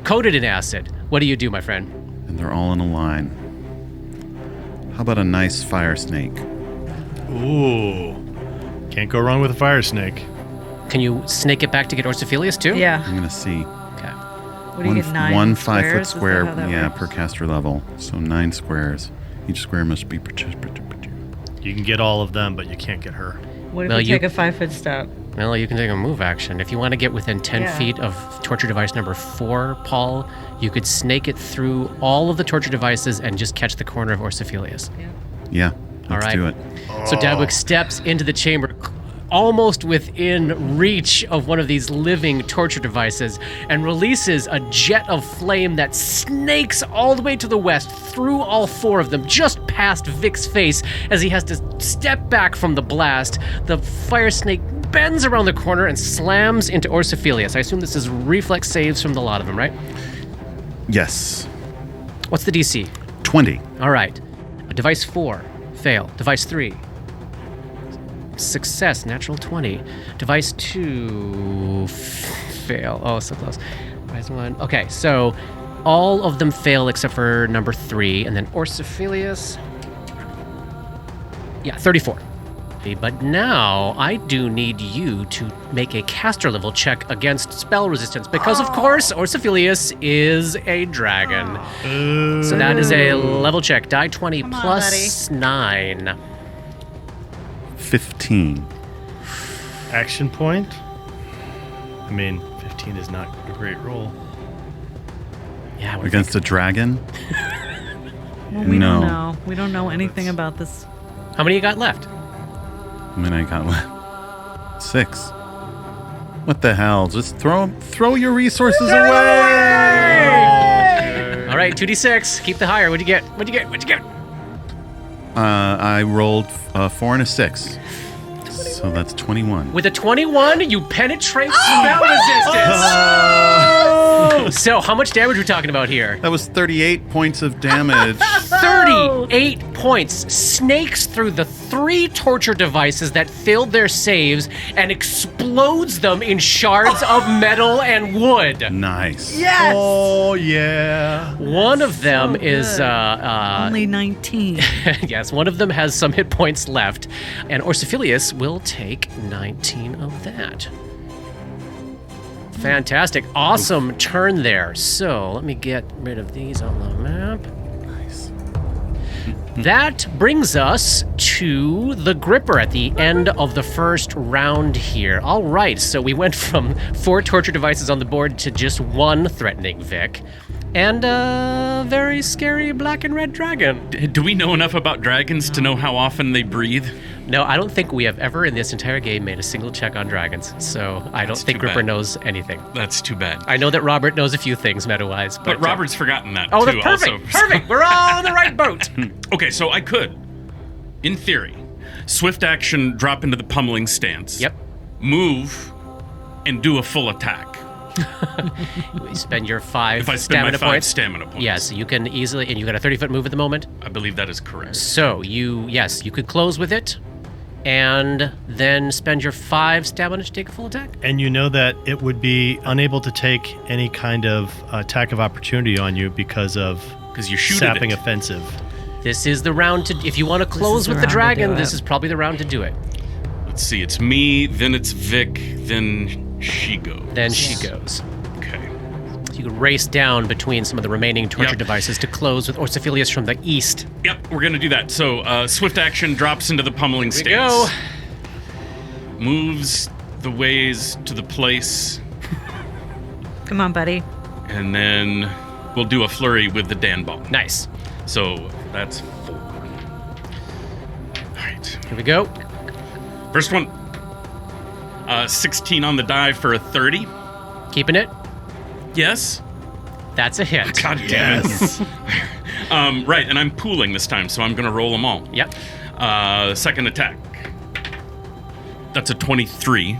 Coated in acid. What do you do, my friend? And they're all in a line. How about a nice fire snake? Ooh. Can't go wrong with a fire snake. Can you snake it back to get Orsophilius too? Yeah. I'm gonna see. Okay. What do you get, 9 one squares? 5-foot Is that square, how that yeah, works? per caster level. So 9 squares. Each square must be You can get all of them, but you can't get her. What if Well, you you- take a 5-foot step? Well, you can take a move action. If you want to get within 10 Yeah. feet of torture device number 4, Paul, you could snake it through all of the torture devices and just catch the corner of Orsophilius. Yeah, All let's right. do it. So Dabwick steps into the chamber, almost within reach of one of these living torture devices, and releases a jet of flame that snakes all the way to the west through all 4 of them, just past Vic's face as he has to step back from the blast. The fire snake bends around the corner and slams into Orsophilius. I assume this is reflex saves from the lot of them, right? Yes. What's the DC? 20. All right. Device 4, fail. Device 3, success, natural 20. Device 2, fail. Oh, so close. Device 1. Okay, so all of them fail except for number 3, and then Orsophilius. Yeah, 34. But now I do need you to make a caster level check against spell resistance because, of course, Orsophilius is a dragon. So that is a level check. Die 20 Come on, plus 9. 15. Action point? I mean, 15 is not a great roll. Yeah, we're Against a dragon? Well, we No. don't know. We don't know anything about this. How many you got left? I mean, I got 6. What the hell? Just throw your resources away! All right, 2d6. Keep the higher. What'd you get? I rolled a 4 and a 6. So that's 21. With a 21, you penetrate spell resistance. So, how much damage are we talking about here? That was 38 points of damage. 38 points. Snakes through the 3 torture devices that failed their saves and explodes them in shards of metal and wood. Nice. Yes! Oh, yeah. One of them So is good. Only 19. yes, one of them has some hit points left, and Orsophilius will take 19 of that. Fantastic. Awesome turn there. So let me get rid of these on the map. Nice. That brings us to the Gripper at the end of the first round here. All right, so we went from 4 torture devices on the board to just 1 threatening Vic. And a very scary black and red dragon. Do we know enough about dragons to know how often they breathe? No, I don't think we have ever in this entire game made a single check on dragons. So I don't think too Gripper bad. knows anything. That's too bad. I know that Robert knows a few things meta-wise. But Robert's forgotten that Oh, too. that's perfect. Also. Perfect. We're all on the right boat. Okay, so I could, in theory, swift action, drop into the pummeling stance. Yep. Move, and do a full attack. You spend your 5 If I spend stamina my 5 points. stamina points. Yes, you can easily, and you got a 30-foot move at the moment. I believe that is correct. So you could close with it, and then spend your 5 stamina to take a full attack. And you know that it would be unable to take any kind of attack of opportunity on you because of Because you shoot sapping it. offensive. This is the round to. If you want to close is the with the round to dragon, do this it. is probably the round to do it. Let's see, it's me, then it's Vic, then she goes. Then she goes. Okay. you could race down between some of the remaining torture devices to close with Orsophilius from the east. Yep, we're going to do that. So, swift action drops into the pummeling stance. Go. Moves the ways to the place. Come on, buddy. And then we'll do a flurry with the Dan ball. Nice. So, that's 4. All right. Here we go. First one. 16 on the die for a 30. Keeping it. Yes. That's a hit. God damn it. Right, and I'm pooling this time, so I'm going to roll them all. Yep. Second attack. That's a 23.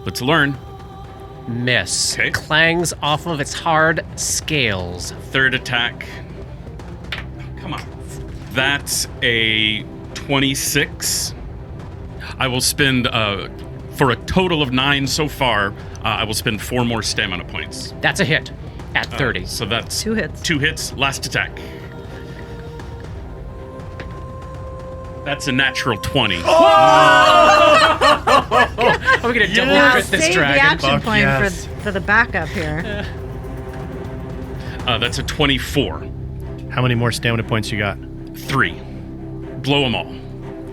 Let's learn. Miss. Okay. Clangs off of its hard scales. Third attack. Come on. That's a 26. I will spend, for a total of 9 so far, I will spend 4 more stamina points. That's a hit at 30. So that's 2 hits. 2 hits. Last attack. That's a natural 20. Are we going to double crit this Save the dragon? action Fuck point yes. for the backup here. That's a 24. How many more stamina points you got? 3. Blow them all.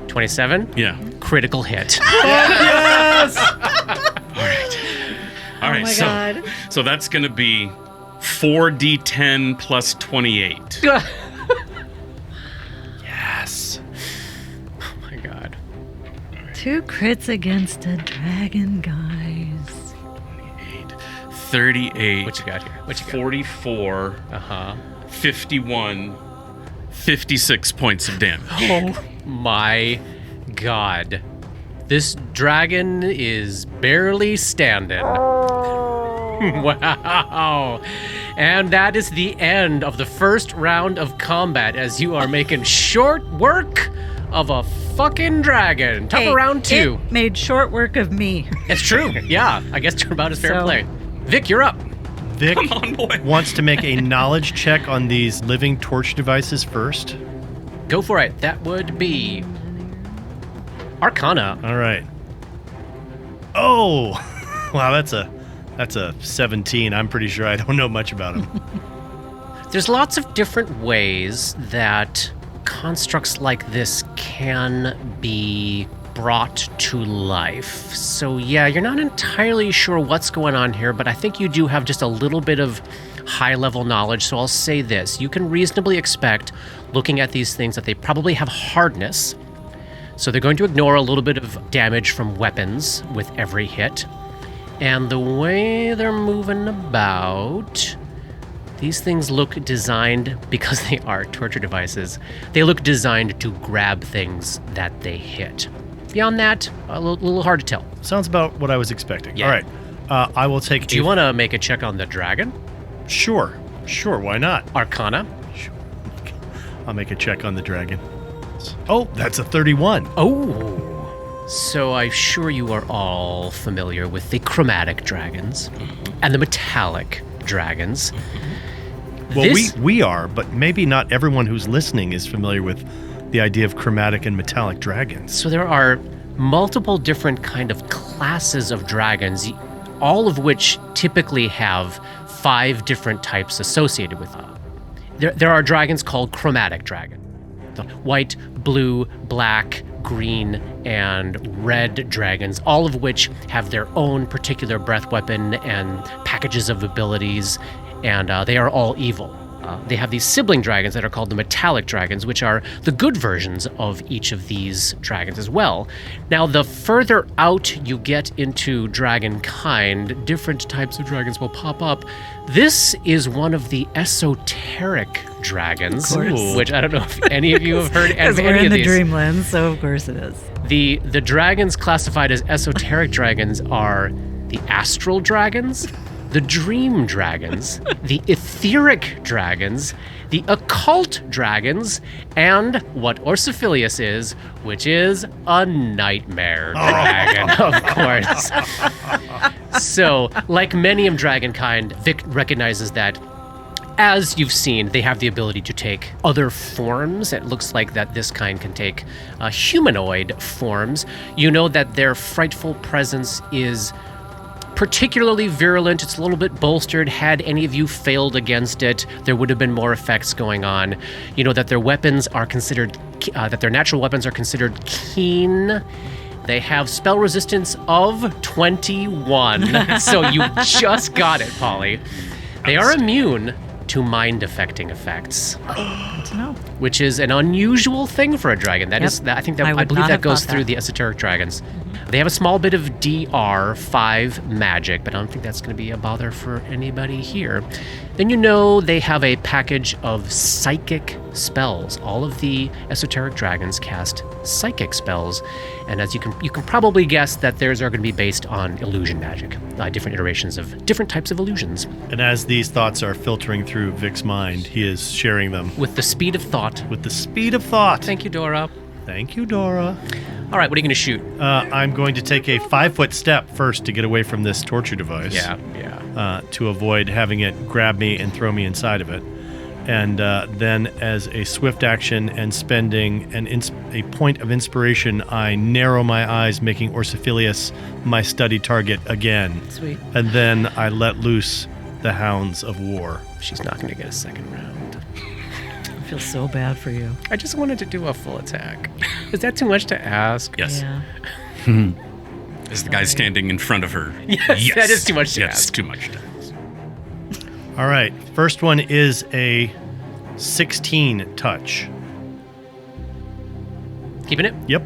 27. Yeah. Critical hit. All right. my God. So that's going to be 4d10 plus 28. Yes. Oh my god. 2 crits against a dragon, guys. 38. What you got here? What you got? 44. Uh-huh. 51. 56 points of damage. Oh my god. This dragon is barely standing. Wow. And that is the end of the first round of combat as you are making short work of a fucking dragon. Top of round 2. It made short work of me. It's true. Yeah. I guess you're about as fair So- play. Vic, you're up. Vic Come on, boy. wants to make a knowledge check on these living torch devices first. Go for it. That would be Arcana. All right. Oh, wow, that's a 17. I'm pretty sure I don't know much about them. There's lots of different ways that constructs like this can be brought to life. So yeah, you're not entirely sure what's going on here, but I think you do have just a little bit of high-level knowledge. So I'll say this. You can reasonably expect, looking at these things, that they probably have hardness. So they're going to ignore a little bit of damage from weapons with every hit. And the way they're moving about, these things look designed, because they are torture devices, they look designed to grab things that they hit. Beyond that, a little hard to tell. Sounds about what I was expecting. Yeah. All right. I will take. Do you want to make a check on the dragon? Sure. Why not? Arcana? I'll make a check on the dragon. Oh, that's a 31. Oh. So I'm sure you are all familiar with the chromatic dragons and the metallic dragons. Well, we are, but maybe not everyone who's listening is familiar with the idea of chromatic and metallic dragons. So there are multiple different kind of classes of dragons, all of which typically have 5 different types associated with them. There are dragons called chromatic dragon. The white, blue, black, green, and red dragons, all of which have their own particular breath weapon and packages of abilities, and they are all evil. They have these sibling dragons that are called the metallic dragons, which are the good versions of each of these dragons as well. Now, the further out you get into dragon kind, different types of dragons will pop up. This is one of the esoteric dragons, Of course. which I don't know if any of you have heard Because of we're any in of the these. dreamland, so of course it is. The dragons classified as esoteric dragons are the astral dragons, the dream dragons, the etheric dragons, the occult dragons, and what Orsophilius is, which is a nightmare dragon, of course. So, like many of dragonkind, Vic recognizes that, as you've seen, they have the ability to take other forms. It looks like that this kind can take humanoid forms. You know that their frightful presence is particularly virulent. It's a little bit bolstered. Had any of you failed against it, there would have been more effects going on. You know that their weapons are considered, that their natural weapons are considered keen. They have spell resistance of 21. So you just got it, Polly. They are immune to mind-affecting effects. Good to know. Which is an unusual thing for a dragon. That is, I think that I would believe not that have goes thought through that. the esoteric dragons. They have a small bit of DR5 magic, but I don't think that's going to be a bother for anybody here. Then you know they have a package of psychic spells. All of the esoteric dragons cast psychic spells, and as you can probably guess that theirs are going to be based on illusion magic, different iterations of different types of illusions. And as these thoughts are filtering through Vic's mind, he is sharing them With the speed of thought. with the speed of thought. Thank you, Dora. Thank you, Dora. All right, what are you going to shoot? I'm going to take a 5-foot step first to get away from this torture device. Yeah. To avoid having it grab me and throw me inside of it. And then, as a swift action and spending a point of inspiration, I narrow my eyes, making Orsophilius my study target again. Sweet. And then I let loose the hounds of war. She's not going to get a second round. I feel so bad for you. I just wanted to do a full attack. Is that too much to ask? Yes. Yeah. As the guy standing in front of her. Yes, that is too much to Yes, ask. too much to ask. All right, first one is a 16 touch. Keeping it? Yep.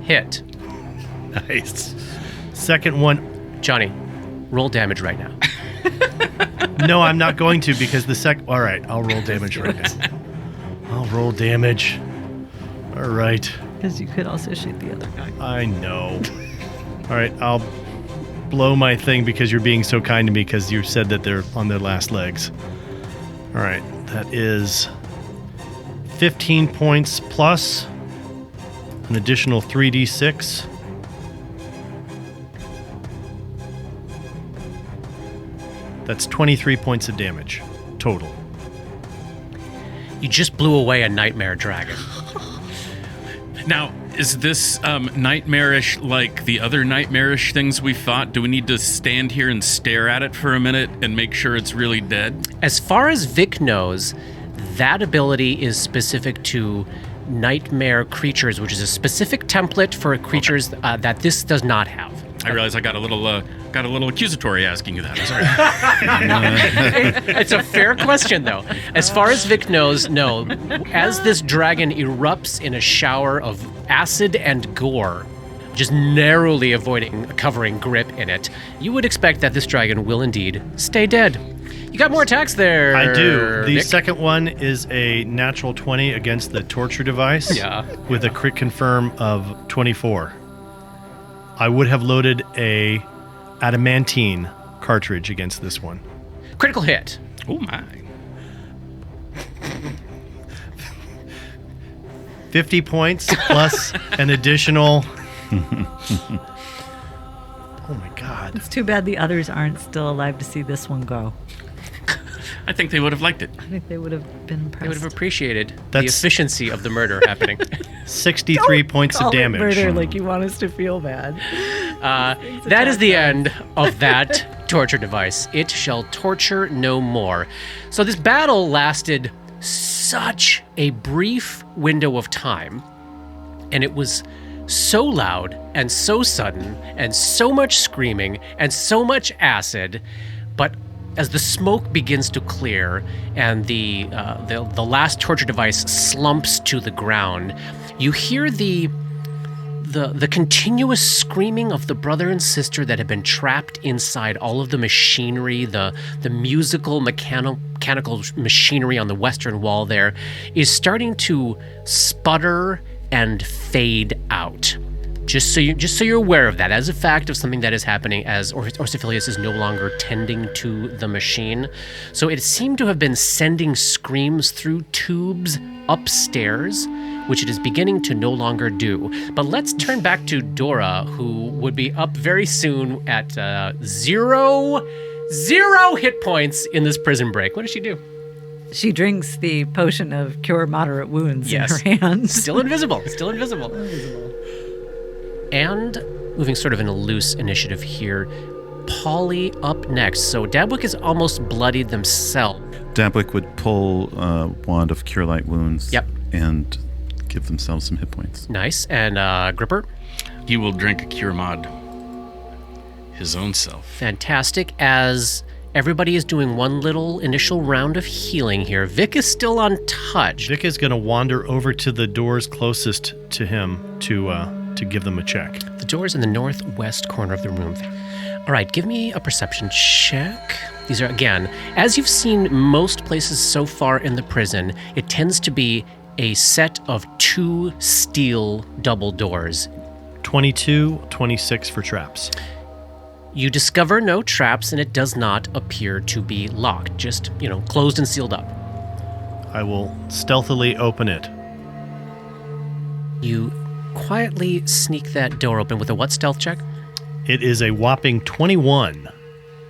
Hit. Nice. Second one, Johnny, roll damage right now. no, I'm not going to because all right, I'll roll damage right now. I'll roll damage. All right. Because you could also shoot the other guy. I know. All right, I'll blow my thing because you're being so kind to me because you said that they're on their last legs. All right, that is 15 points plus an additional 3d6. That's 23 points of damage total. You just blew away a nightmare dragon. Now, is this nightmarish like the other nightmarish things we fought? Do we need to stand here and stare at it for a minute and make sure it's really dead? As far as Vic knows, that ability is specific to nightmare creatures, which is a specific template for creatures that this does not have. I realize I got a little accusatory asking you that. I'm sorry. It's a fair question, though. As far as Vic knows, no. As this dragon erupts in a shower of acid and gore, just narrowly covering grip in it, you would expect that this dragon will indeed stay dead. You got more attacks there. I do. The Vic. second one is a natural 20 against the torture device. Yeah. With a crit confirm of 24. I would have loaded a adamantine cartridge against this one. Critical hit. Oh my. 50 points plus an additional... Oh my god. It's too bad the others aren't still alive to see this one go. I think they would have liked it. I think they would have been impressed. I would have appreciated the That's- efficiency of the murder happening. 63 points of Call it damage. murder like you want us to feel bad. That is the end of that torture device. It shall torture no more. So this battle lasted such a brief window of time, and it was so loud and so sudden and so much screaming and so much acid, but as the smoke begins to clear and the last torture device slumps to the ground, you hear the continuous screaming of the brother and sister that have been trapped inside all of the machinery, the musical mechanical machinery on the western wall there is starting to sputter and fade out. Just so you're aware of that, as a fact of something that is happening, as Orsophilius is no longer tending to the machine. So it seemed to have been sending screams through tubes upstairs, which it is beginning to no longer do. But let's turn back to Dora, who would be up very soon at zero hit points in this prison break. What does she do? She drinks the potion of cure moderate wounds Yes. in her hands. Still invisible. And moving sort of in a loose initiative here, Polly up next. So Dabwick is almost bloodied themselves. Dabwick would pull a wand of Cure Light Wounds. Yep. And give themselves some hit points. Nice. And Gripper? He will drink a cure mod his own self. Fantastic. As everybody is doing one little initial round of healing here, Vic is still untouched. Vic is going to wander over to the doors closest to him to give them a check. The door's in the northwest corner of the room. All right, give me a perception check. These are, again, as you've seen most places so far in the prison, it tends to be a set of 2 steel double doors. 22, 26 for traps. You discover no traps, and it does not appear to be locked, just, closed and sealed up. I will stealthily open it. You quietly sneak that door open with a what stealth check? It is a whopping 21.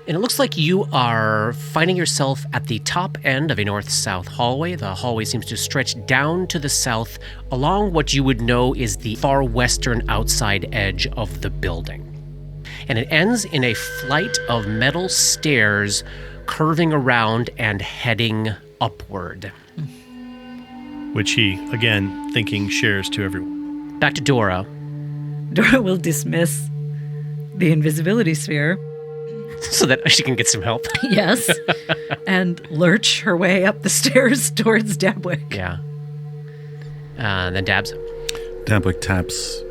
And it looks like you are finding yourself at the top end of a north-south hallway. The hallway seems to stretch down to the south along what you would know is the far western outside edge of the building. And it ends in a flight of metal stairs curving around and heading upward. Which he, again, thinking shares to everyone. Back to Dora. Dora will dismiss the invisibility sphere. So that she can get some help. Yes. And lurch her way up the stairs towards Dabwick. Yeah. Then Dabs. Dabwick taps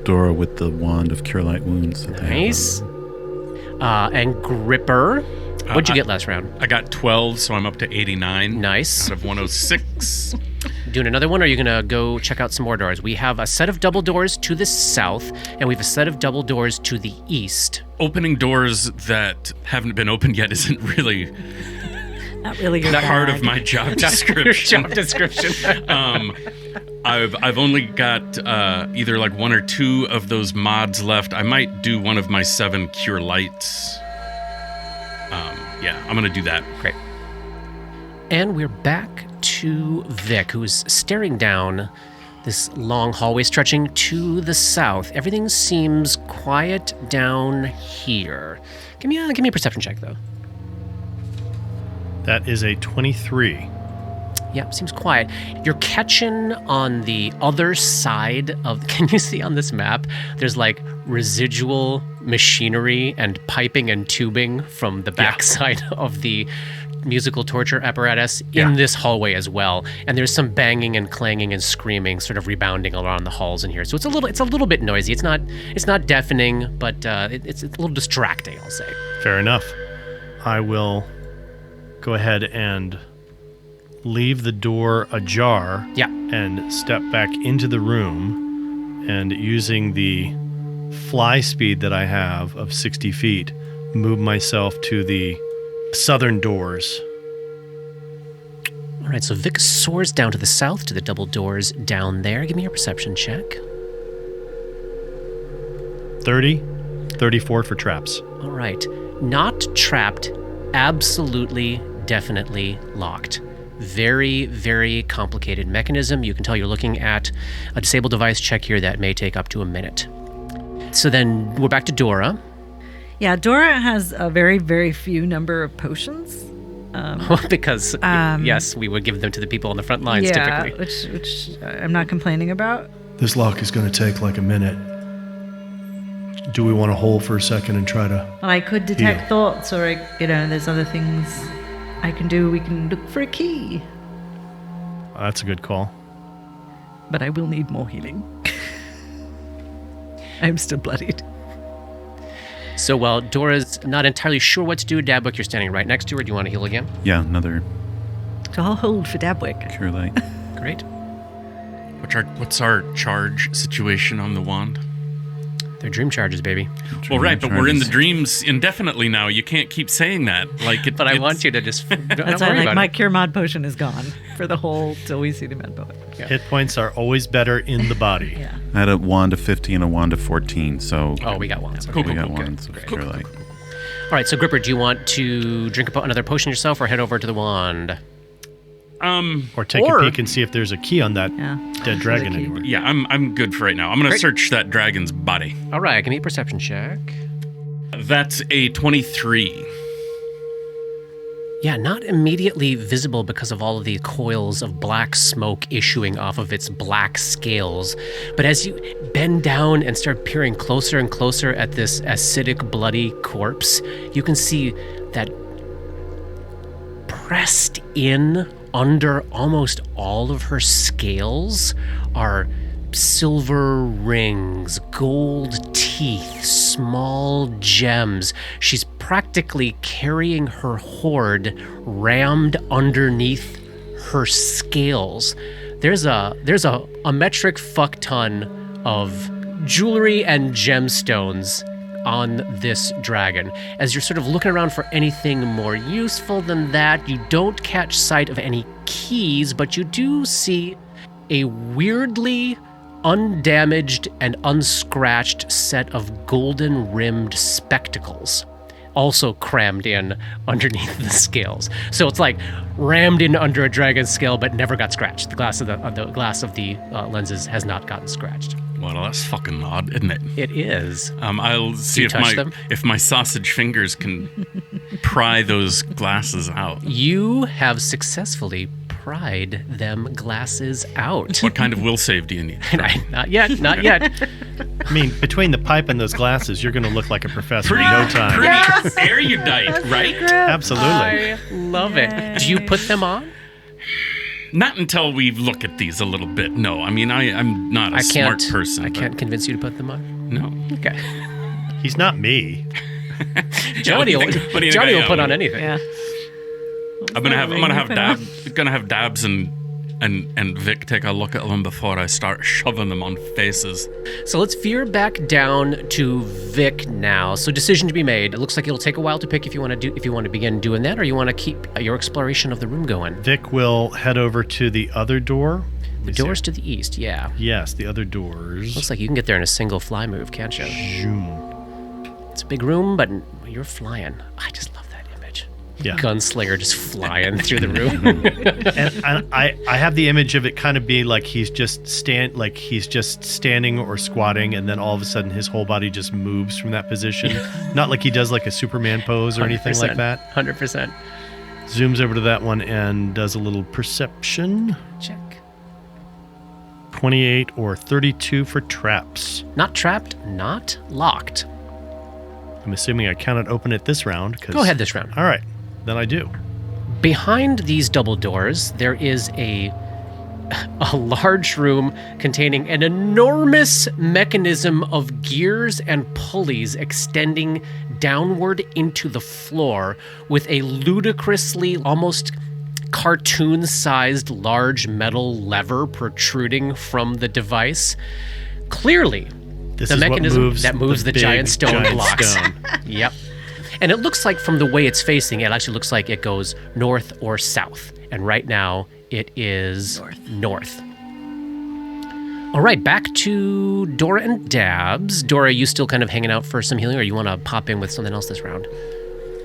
Dora with the wand of Cure Light Wounds. Nice. And Gripper. What'd you get last round? I got 12, so I'm up to 89. Nice. Out of 106. Doing another one, or are you going to go check out some more doors? We have a set of double doors to the south, and we have a set of double doors to the east. Opening doors that haven't been opened yet isn't really Not really your part bag. of my job description. description. I've only got either like 1 or 2 of those mods left. I might do one of my 7 cure lights. Yeah, I'm going to do that. Great. And we're back to Vic, who's staring down this long hallway stretching to the south. Everything seems quiet down here. Give me a perception check, though. That is a 23. Yeah, seems quiet. You're catching on the other side of... Can you see on this map? There's like residual machinery and piping and tubing from the backside of the musical torture apparatus in this hallway as well. And there's some banging and clanging and screaming sort of rebounding around the halls in here. So it's a little bit noisy. It's not deafening, but it's a little distracting, I'll say. Fair enough. I will go ahead and leave the door ajar and step back into the room, and using the fly speed that I have of 60 feet, move myself to the southern doors. All right, so Vic soars down to the south to the double doors down there. Give me your perception check. 30, 34 for traps. All right. Not trapped, absolutely, definitely locked. Very, very complicated mechanism. You can tell you're looking at a disabled device check here that may take up to a minute. So then we're back to Dora. Yeah, Dora has a very, very few number of potions. Because, yes, we would give them to the people on the front lines typically. Which I'm not complaining about. This lock is going to take like a minute. Do we want to hold for a second and try to... Well, I could detect heal? thoughts, or there's other things I can do. We can look for a key. That's a good call. But I will need more healing. I'm still bloodied. So while Dora's not entirely sure what to do, Dabwick, you're standing right next to her. Do you want to heal again? Yeah, another So I'll hold for Dabwick. Cure Light. Great. What's our charge situation on the wand? They're dream charges, baby. Well, right, but we're in the charges. dreams indefinitely now. You can't keep saying that. But I want you to just... Don't That's why worry about my it. cure mod potion is gone for the whole till we see the med poet. Hit points are always better in the body. Yeah. I had a wand of 50 and a wand of 14, so Oh, we got one. So we got wands of Cure Light. All right, so Gripper, do you want to drink another potion yourself or head over to the wand? Or take a peek and see if there's a key on that Yeah. dead dragon There's a key. anywhere. Yeah, I'm good for right now. I'm going to Great. search that dragon's body. All right, give me a perception check. That's a 23. Yeah, not immediately visible because of all of the coils of black smoke issuing off of its black scales. But as you bend down and start peering closer and closer at this acidic, bloody corpse, you can see that pressed in under almost all of her scales are silver rings, gold teeth, small gems. She's practically carrying her hoard rammed underneath her scales. There's a metric fuck ton of jewelry and gemstones on this dragon. As you're sort of looking around for anything more useful than that, you don't catch sight of any keys, but you do see a weirdly undamaged and unscratched set of golden-rimmed spectacles, also crammed in underneath the scales. So it's like rammed in under a dragon's scale, but never got scratched. The glass of the lenses has not gotten scratched. Well, that's fucking odd, isn't it? It is. I'll see if my sausage fingers can pry those glasses out. You have successfully pried them glasses out. What kind of will save do you need? Not yet. I mean, between the pipe and those glasses, you're going to look like a professor in no time. Pretty erudite, right? Absolutely. I love it. Do you put them on? Not until we look at these a little bit. No, I mean, I'm not a smart person. I can't convince you to put them on. No. Okay. He's not me. Johnny will put on anything. Yeah. I'm gonna have Dabs and Vic take a look at them before I start shoving them on faces. So let's veer back down to Vic now. So decision to be made. It looks like it'll take a while to pick if you want to begin doing that, or you want to keep your exploration of the room going. Vic will head over to the other door. The doors to the east, yeah. Yes, the other doors. Looks like you can get there in a single fly move, can't you? Zoom. It's a big room, but you're flying. I just love that image. Yeah. Gunslinger just flying through the room. And I have the image of it kind of being like he's just standing or squatting, and then all of a sudden his whole body just moves from that position. Not like he does like a Superman pose or anything like that. 100%. Zooms over to that one and does a little perception. Check. 28 or 32 for traps. Not trapped, not locked. I'm assuming I cannot open it this round. Go ahead this round. All right, then I do. Behind these double doors, there is a large room containing an enormous mechanism of gears and pulleys extending downward into the floor with a ludicrously, almost cartoon-sized large metal lever protruding from the device. Clearly, This the is mechanism what that moves the big giant stone blocks. stone. Yep. And it looks like from the way it's facing, it actually looks like it goes north or south. And right now, it is north. All right, back to Dora and Dabs. Dora, are you still kind of hanging out for some healing, or you want to pop in with something else this round?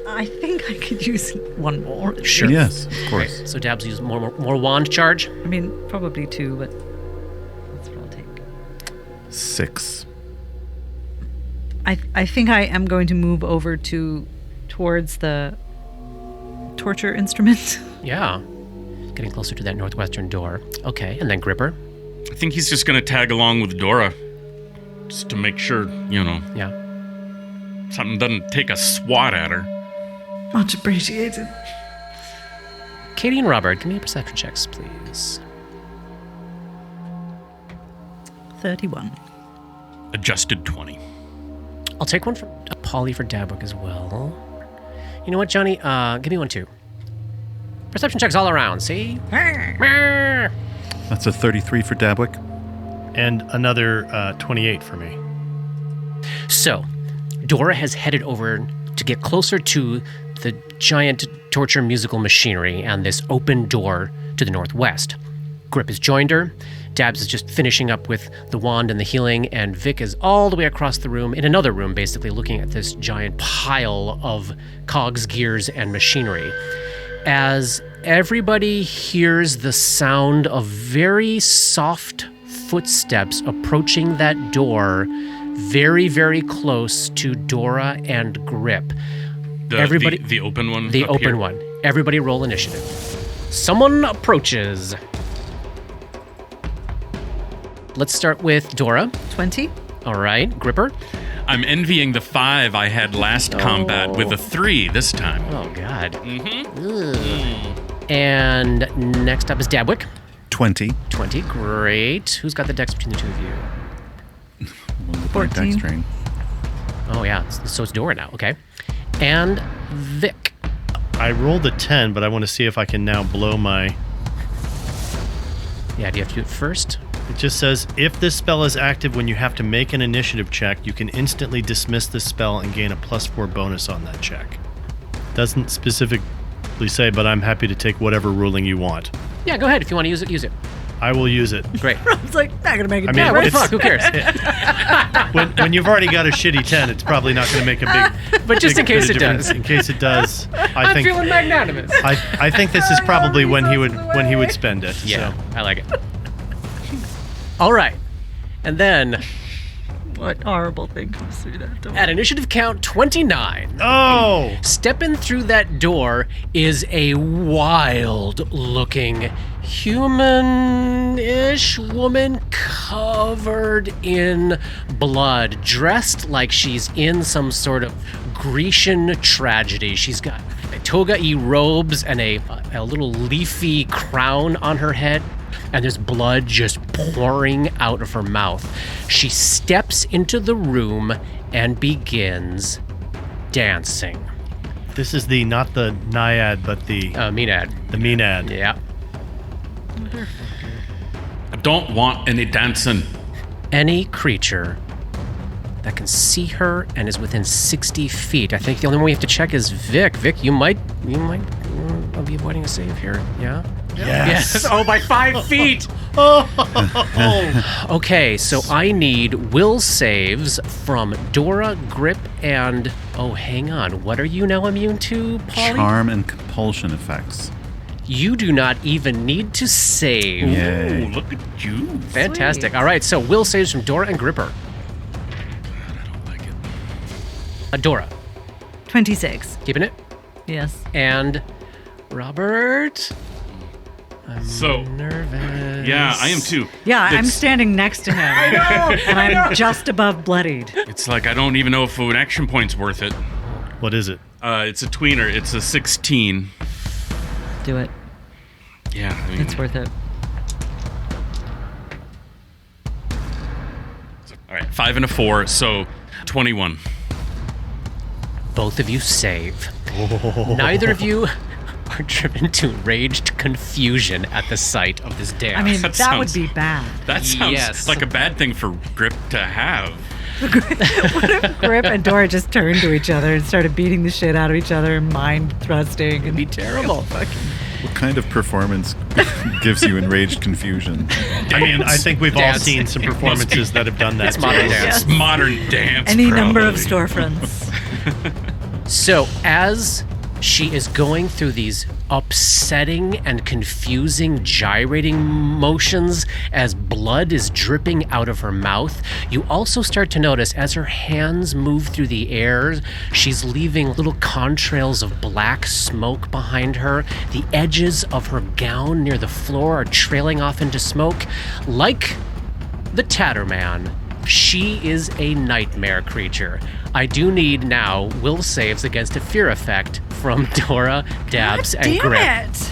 I think I could use one more. Sure. Yes, of course. Okay, so Dabs uses more wand charge. I mean, probably two, but that's what I'll take. 6. I think I am going to move over towards the torture instrument. Yeah. Getting closer to that northwestern door. Okay, and then Gripper. I think he's just going to tag along with Dora just to make sure, Yeah. something doesn't take a swat at her. Much appreciated. Katie and Robert, give me perception checks, please. 31. Adjusted 20. I'll take one from Polly for Dabbook as well. You know what, Johnny? Give me one too. Perception checks all around, see? That's a 33 for Dabwick. And another 28 for me. So, Dora has headed over to get closer to the giant torture musical machinery and this open door to the northwest. Grip has joined her. Dabs is just finishing up with the wand and the healing, and Vic is all the way across the room, in another room, basically, looking at this giant pile of cogs, gears, and machinery. As everybody hears the sound of very soft footsteps approaching that door, very, very close to Dora and Grip. Everybody, the open one. the up open here? one. Everybody roll initiative. Someone approaches. Let's start with Dora. 20. All right, Gripper. I'm envying the 5 I had last combat with a 3 this time. Oh, God. And next up is Dabwick. 20. 20, great. Who's got the dex between the two of you? Well, the 14. dex train. Oh, yeah, so it's Dora now, okay. And Vic. I rolled a 10, but I want to see if I can now blow my... Yeah, do you have to do it first? It just says, if this spell is active when you have to make an initiative check, you can instantly dismiss this spell and gain a +4 bonus on that check. Doesn't specifically say, but I'm happy to take whatever ruling you want. Yeah, go ahead. If you want to use it, use it. I will use it. Great. It's like, not going to make a I mean, Yeah, what the it's- fuck? Who cares? When you've already got a shitty 10, it's probably not going to make a big... But just in big bit case of it difference. does. In case it does, I think magnanimous. I think this is probably when he would spend it. Yeah, So. I like it. All right. And then What horrible thing comes through that door? at initiative count 29, Oh! stepping through that door is a wild-looking human-ish woman covered in blood, dressed like she's in some sort of Grecian tragedy. She's got toga-y robes and a little leafy crown on her head, and there's blood just pouring out of her mouth. She steps into the room and begins dancing. This is not the naiad, but the Menad. menad. Yeah. I don't want any dancing. Any creature that can see her and is within 60 feet. I think the only one we have to check is Vic. Vic, you might be avoiding a save here. Yeah? Yes. Oh, by 5 feet! Okay, so I need will saves from Dora, Grip, and... Oh, hang on. What are you now immune to, Polly? Charm and compulsion effects. You do not even need to save. Yay. Ooh, look at you. Fantastic. All right, so will saves from Dora and Gripper. I don't like it. Dora, 26. keeping it. Yes. And Robert. I'm So, nervous. yeah, I am too. Yeah, I'm It's- standing next to him. And I'm just above bloodied. It's like I don't even know if an action point's worth it. What is it? It's a tweener. It's a 16. Do it. Yeah, I mean, It's worth it. all right, 5 and a 4, so 21. Both of you save. Neither of you are driven to enraged confusion at the sight of this dance. I mean, That that would sounds- be bad. That sounds Yes. like a bad thing for Grip to have. Grip and Dora just turned to each other and started beating the shit out of each other, mind thrusting. It'd be terrible. What kind of performance gives you enraged confusion? I mean, I think we've all Dance. seen some performances that have done that. It's modern too. dance. It's modern dance. Any number of probably. storefronts. So, as she is going through these upsetting and confusing gyrating motions as blood is dripping out of her mouth, you also start to notice as her hands move through the air, she's leaving little contrails of black smoke behind her. The edges of her gown near the floor are trailing off into smoke. Like the Tatterman, she is a nightmare creature. I do need now will saves against a fear effect from Dora, Dabs, and Grip. it!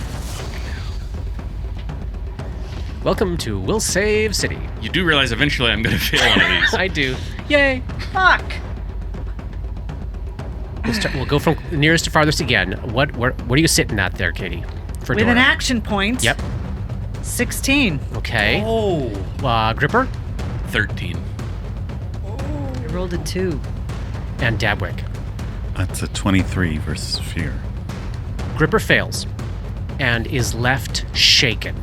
Welcome to Will Save City. You do realize eventually I'm going to fail one of these. I do. Yay. Fuck! We'll go from nearest to farthest again. What are you sitting at there, Katie? For With Dora. an action point. Yep. 16. Okay. Oh. Gripper 13. I rolled a 2. and Dabwick. That's a 23 versus fear. Gripper fails and is left shaken.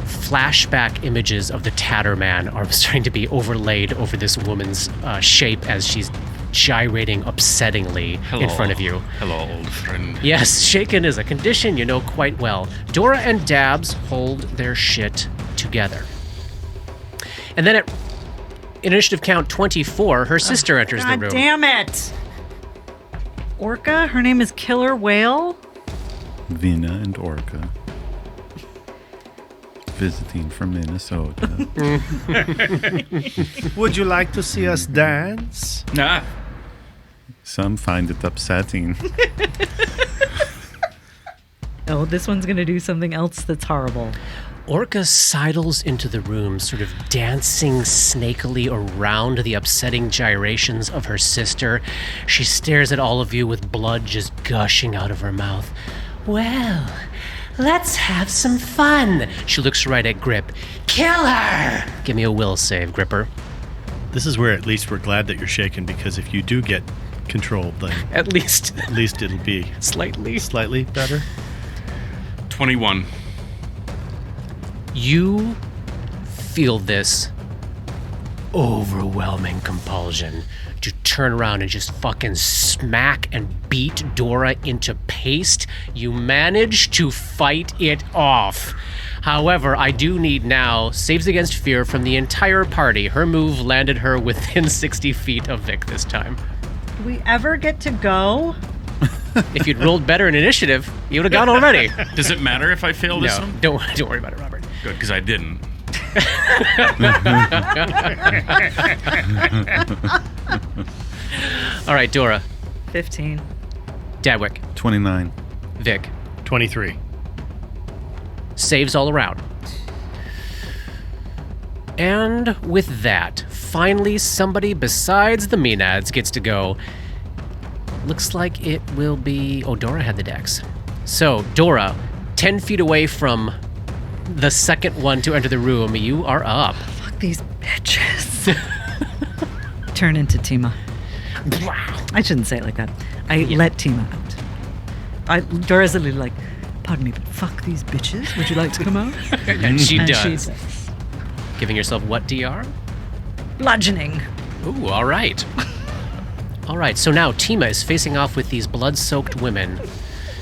Flashback images of the Tatterman are starting to be overlaid over this woman's shape as she's gyrating upsettingly in front of you. Hello, old friend. Yes, shaken is a condition you know quite well. Dora and Dabs hold their shit together. And then initiative count 24, her sister enters the God room. damn it! Orca? Her name is Killer Whale? Vina and Orca. Visiting from Minnesota. Would you like to see us dance? Nah. Some find it upsetting. Oh, this one's gonna do something else that's horrible. Orca sidles into the room, sort of dancing snakily around the upsetting gyrations of her sister. She stares at all of you with blood just gushing out of her mouth. Well, let's have some fun. She looks right at Grip. Kill her! Give me a will save, Gripper. This is where at least we're glad that you're shaken, because if you do get controlled, then At least at least it'll be slightly better. 21. You feel this overwhelming compulsion to turn around and just fucking smack and beat Dora into paste. You manage to fight it off. However, I do need now saves against fear from the entire party. Her move landed her within 60 feet of Vic this time. Do we ever get to go? If you'd rolled better in initiative, you would have gone already. Does it matter if I fail this No, one? don't worry about it, Robert. Good, because I didn't. All right, Dora, 15. Dadwick, 29. Vic. 23. Saves all around. And with that, finally somebody besides the Menads gets to go. Looks like it will be... Oh, Dora had the dex. So, Dora, 10 feet away from the second one to enter the room, you are up. Fuck these bitches. Turn into Tima. I shouldn't say it like that. I let Tima out. Dora's literally like, pardon me, but fuck these bitches. Would you like to come out? And she And does. she says, Giving yourself what DR? bludgeoning. Ooh, all right. All right, so now Tima is facing off with these blood-soaked women.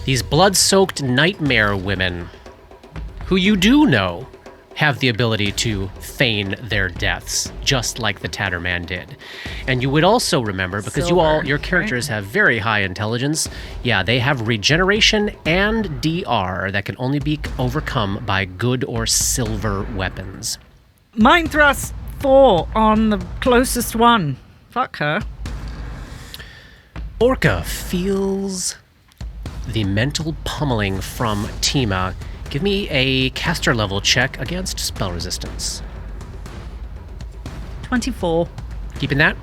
These blood-soaked nightmare women, who you do know have the ability to feign their deaths, just like the Tatterman did. And you would also remember, because Silver, your characters have very high intelligence, yeah, they have regeneration and DR that can only be overcome by good or silver weapons. Mind thrust 4 on the closest one. Fuck her. Orca feels the mental pummeling from Tima. Give me a caster level check against spell resistance. 24. Keeping that?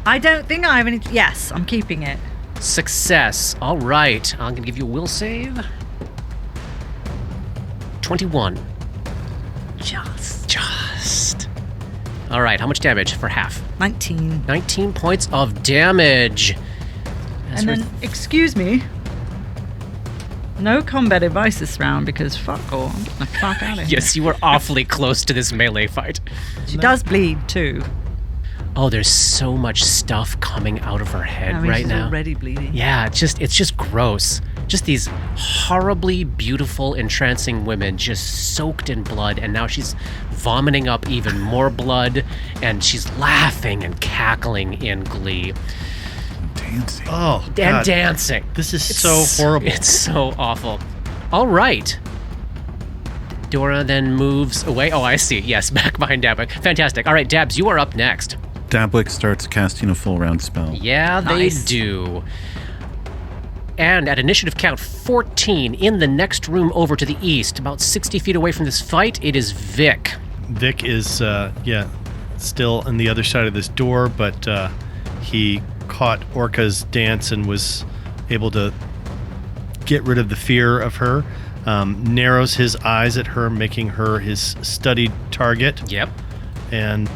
I don't think I have any... Yes, I'm keeping it. Success. All right. I'm going to give you a will save. 21. Just. All right. How much damage for half? 19. 19 points of damage. And then, excuse me, no combat advice this round because fuck all. I'm getting the fuck out of here. Yes, you were awfully close to this melee fight. She does bleed too. Oh, there's so much stuff coming out of her head I mean, right she's now. already bleeding. Yeah, it's just gross. Just these horribly beautiful, entrancing women just soaked in blood, and now she's vomiting up even more blood, and she's laughing and cackling in glee. Dancing. Oh, And God. dancing. This is so horrible. It's so awful. All right. Dora then moves away. Oh, I see. Yes, back behind Dabwick. Fantastic. All right, Dabs, you are up next. Dabwick starts casting a full round spell. Yeah, they Nice. do. And at initiative count 14, in the next room over to the east, about 60 feet away from this fight, it is Vic. Vic is, still on the other side of this door, but he caught Orca's dance and was able to get rid of the fear of her. Narrows his eyes at her, making her his studied target. Yep. And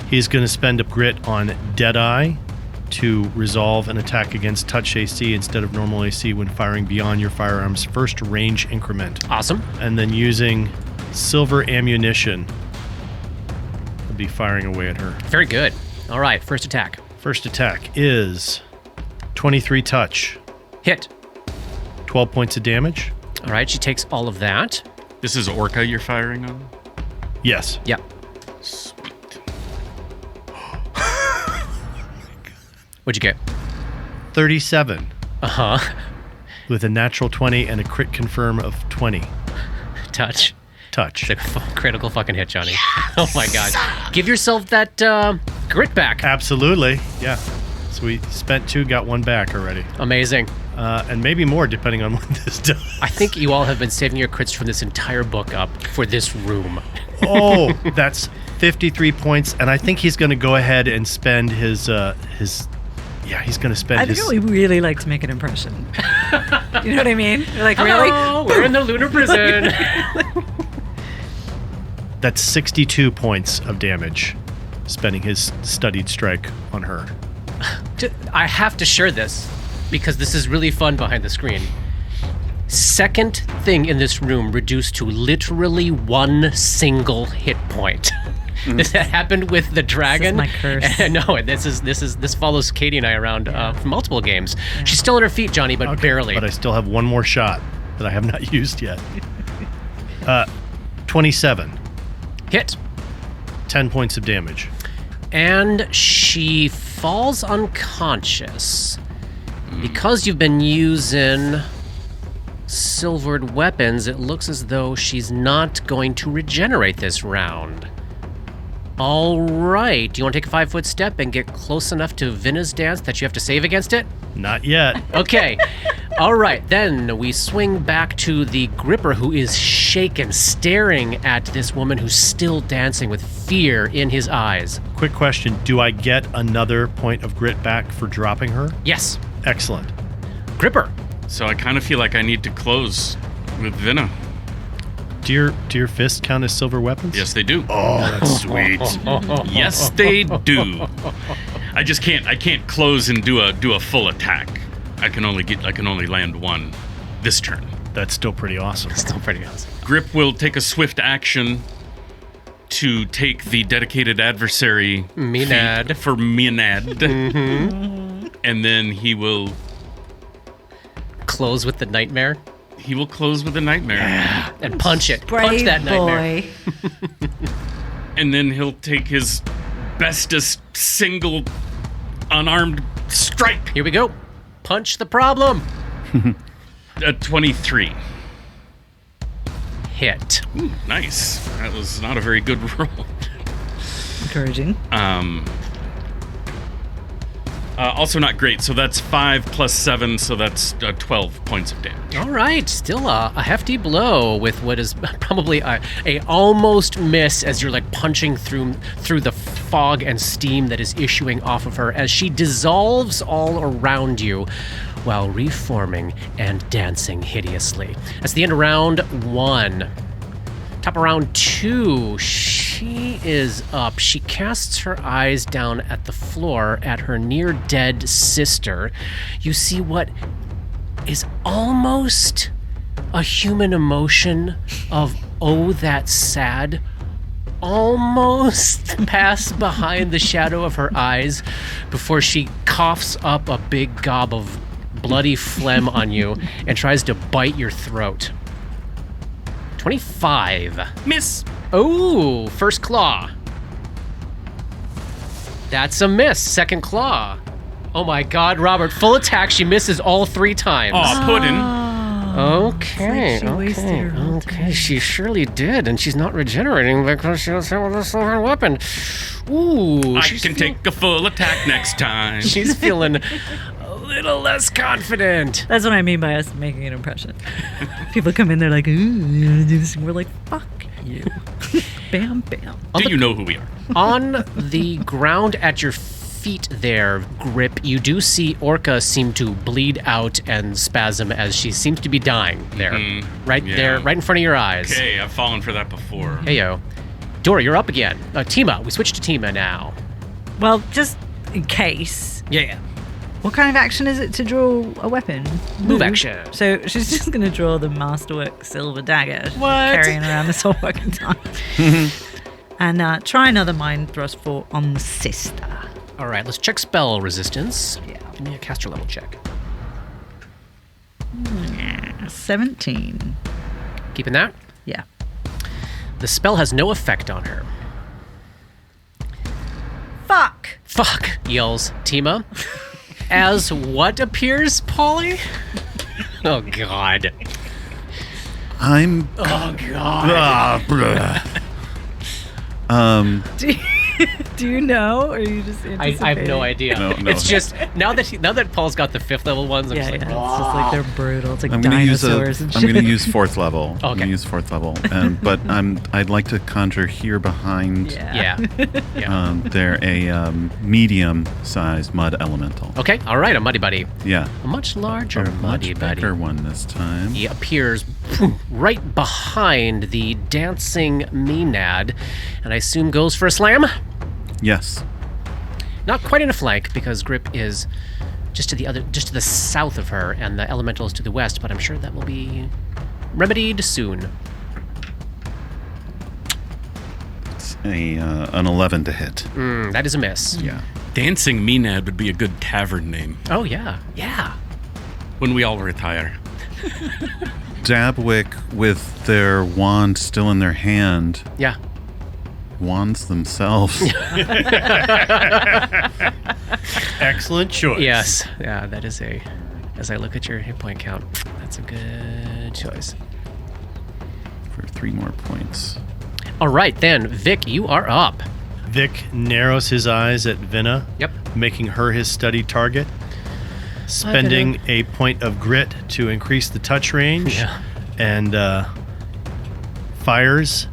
he's going to spend a grit on Deadeye to resolve an attack against touch AC instead of normal AC when firing beyond your firearm's first range increment. Awesome. And then using silver ammunition, he'll be firing away at her. Very good. All right, first attack. First attack is 23 touch, Hit. 12 points of damage. All right, she takes all of that. This is Orca you're firing on? Yes. Yep. Sweet. What'd you get? 37 Uh-huh. with a natural 20 and a crit confirm of 20. Touch. Touch. It's a critical fucking hit, Johnny. Oh my god. Give yourself that grit back. Absolutely. Yeah. So we spent 2, got 1 back already. Amazing. And maybe more depending on what this does. I think you all have been saving your crits from this entire book up for this room. Oh, that's 53 points. And I think he's going to go ahead and spend his he's going to spend I his... think we really like to make an impression. You know what I mean? We're like, really? Hello, we're in the Lunar Prison. That's 62 points of damage, spending his studied strike on her. I have to share this because this is really fun behind the screen. Second thing in this room reduced to literally 1 single hit point. This happened with the dragon. This is my curse. No, this follows Katie and I around for multiple games. Yeah. She's still on her feet, Johnny, but barely. But I still have 1 more shot that I have not used yet. 27. Hit. 10 points of damage. And she falls unconscious. Because you've been using silvered weapons, it looks as though she's not going to regenerate this round. All right. Do you want to take a 5-foot step and get close enough to Vinna's dance that you have to save against it? Not yet. Okay. All right. Then we swing back to the Gripper, who is shaken, staring at this woman who's still dancing with fear in his eyes. Quick question. Do I get another point of grit back for dropping her? Yes. Excellent. Gripper. So I kind of feel like I need to close with Vinna. Do your fists count as silver weapons? Yes, they do. Oh, that's sweet. Yes, they do. I can't close and do a full attack. I can only land 1 this turn. That's still pretty awesome. Still pretty awesome. Grip will take a swift action to take the dedicated adversary Menad. feat for Menad. And then he will close with the nightmare. He will close with a nightmare. Yeah. And punch it. Brave punch that nightmare. boy. And then he'll take his bestest single unarmed strike. Here we go. Punch the problem. A 23. Hit. Ooh, nice. That was not a very good roll. Encouraging. Also not great. So that's 5 plus 7. So that's 12 points of damage. All right. Still a hefty blow with what is probably a almost miss as you're like punching through the fog and steam that is issuing off of her as she dissolves all around you while reforming and dancing hideously. That's the end of round 1. Top of round 2, she is up. She casts her eyes down at the floor at her near-dead sister. You see what is almost a human emotion of, oh, that's sad, almost pass behind the shadow of her eyes before she coughs up a big gob of bloody phlegm on you and tries to bite your throat. 25. Miss. Oh, first claw. That's a miss. Second claw. Oh my god, Robert. Full attack. She misses all 3 times. Aw, pudding. Okay, It's like she wasted her whole time. she surely did, and she's not regenerating because she was hit with a silver weapon. Ooh, I can take a full attack next time. She's feeling a little less confident. That's what I mean by us making an impression. People come in, they're like, ooh, you want to do this? And we're like, fuck you. Bam, bam. Do you know who we are? On the ground at your feet there, Grip, you do see Orca seem to bleed out and spasm as she seems to be dying there. There, right in front of your eyes. Okay, I've fallen for that before. Heyo. Dora, you're up again. Tima, we switched to Tima now. Well, just in case. Yeah. What kind of action is it to draw a weapon? Move action. So she's just going to draw the Masterwork silver dagger. She's What? Carrying around this whole fucking time. And try another mind thrust for on the sister. All right, let's check spell resistance. Yeah. Give me a caster level check. 17. Keeping that? Yeah. The spell has no effect on her. Fuck! Fuck, yells Tima. As what appears, Polly? Oh, God. I'm. Oh, God. Do you know, or you just I have no idea. No. It's just now that Paul's got the 5th level ones, I'm Yeah, just like, yeah. It's just like they're brutal. It's like I'm gonna use dinosaurs and shit. I'm gonna use 4th level. I'm Okay. gonna use 4th level, but I'd like to conjure here behind. yeah. Yeah. They're a medium-sized mud elemental. Okay, all right, a Muddy Buddy. Yeah, A much larger a Muddy much Buddy. bigger one this time. He appears right behind the dancing Maenad, and I assume goes for a slam? Yes. Not quite in a flank, because Grip is just to the south of her, and the elemental is to the west, but I'm sure that will be remedied soon. It's an 11 to hit. That is a miss. Yeah. Dancing Maenad would be a good tavern name Oh, yeah. Yeah. when we all retire. Dabwick, with their wand still in their hand, Yeah. wands themselves. Excellent choice. Yes. Yeah, that is as I look at your hit point count, that's a good choice. For 3 more points. All right, then, Vic, you are up. Vic narrows his eyes at Vinna, Yep. making her his study target, spending a point of grit to increase the touch range, Yeah. and fires.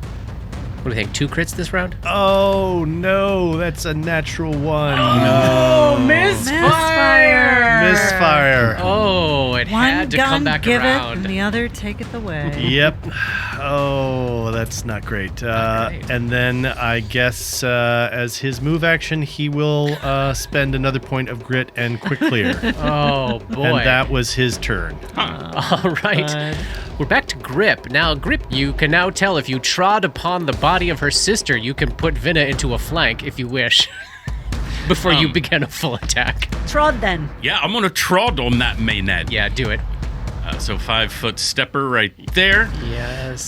What do you think? 2 crits this round? Oh no, that's a natural 1. Oh, misfire! Misfire. Oh, it One had to gun, come back give it, around. and the other taketh away. Yep. Oh, that's not great. great. And then I guess as his move action, he will spend another point of grit and quick clear. Oh, boy. And that was his turn. All right. We're back to Grip. Now, Grip, you can now tell if you trod upon the body of her sister, you can put Vinna into a flank if you wish. Before you begin a full attack. Trod then. Yeah, I'm gonna trod on that Maenad. Yeah, do it. So 5-foot stepper right there. Yes.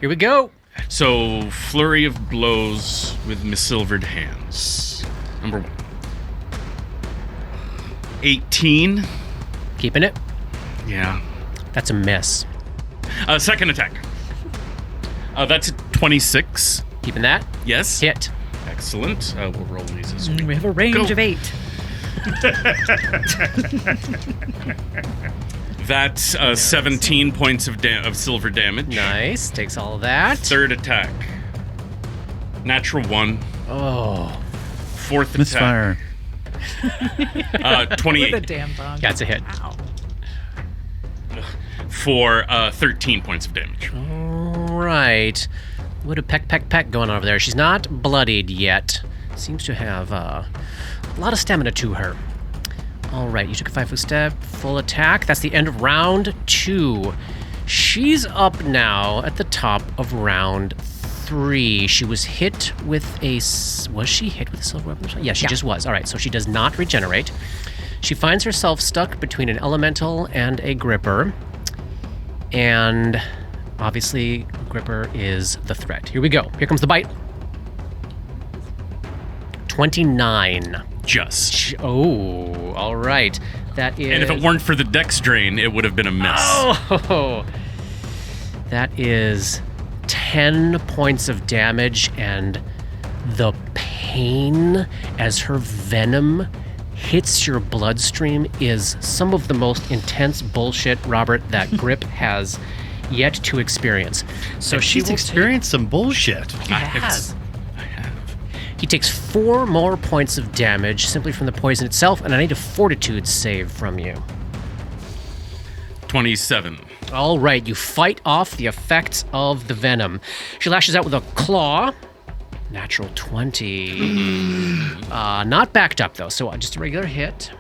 Here we go. So flurry of blows with silvered hands. Number 1. 18. Keeping it. Yeah. That's a miss. Second attack. That's a 26. Keeping that. Yes. Hit. Excellent. We'll roll these as we We have a range Go. of 8. That's 17 points of silver damage. Nice. Takes all of that. Third attack. Natural 1. Oh. Fourth Misfire. attack. 28. With a damn bong. That's a hit. Ow. For 13 points of damage. All right. What a peck going on over there. She's not bloodied yet. Seems to have a lot of stamina to her. All right, you took a 5-foot step, full attack. That's the end of round 2. She's up now at the top of round 3. She was hit with was she hit with a silver weapon? Yeah, she just was. All right, so she does not regenerate. She finds herself stuck between an elemental and a gripper. And obviously, gripper is the threat. Here we go. Here comes the bite. 29. Just. Oh, all right. That is. And if it weren't for the dex drain, it would have been a miss. Oh, that is 10 points of damage, and the pain as her venom hits your bloodstream is some of the most intense bullshit, Robert, that Grip has yet to experience. So she She's will experienced some bullshit. I have. He takes 4 more points of damage simply from the poison itself, and I need a fortitude save from you. 27. All right, you fight off the effects of the venom. She lashes out with a claw. Natural 20. Not backed up, though, so just a regular hit.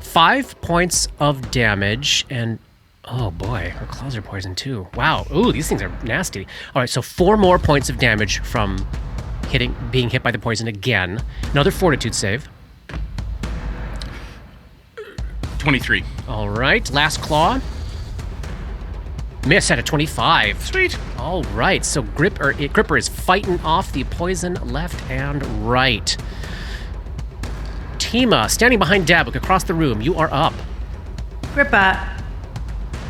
5 points of damage, and oh boy, her claws are poisoned too. Wow. Ooh, these things are nasty. All right, so 4 more points of damage from being hit by the poison again. Another fortitude save. 23. All right, last claw. Miss at a 25. Sweet. All right, so Gripper is fighting off the poison left and right. Tima, standing behind Dabuk across the room, you are up. Gripper,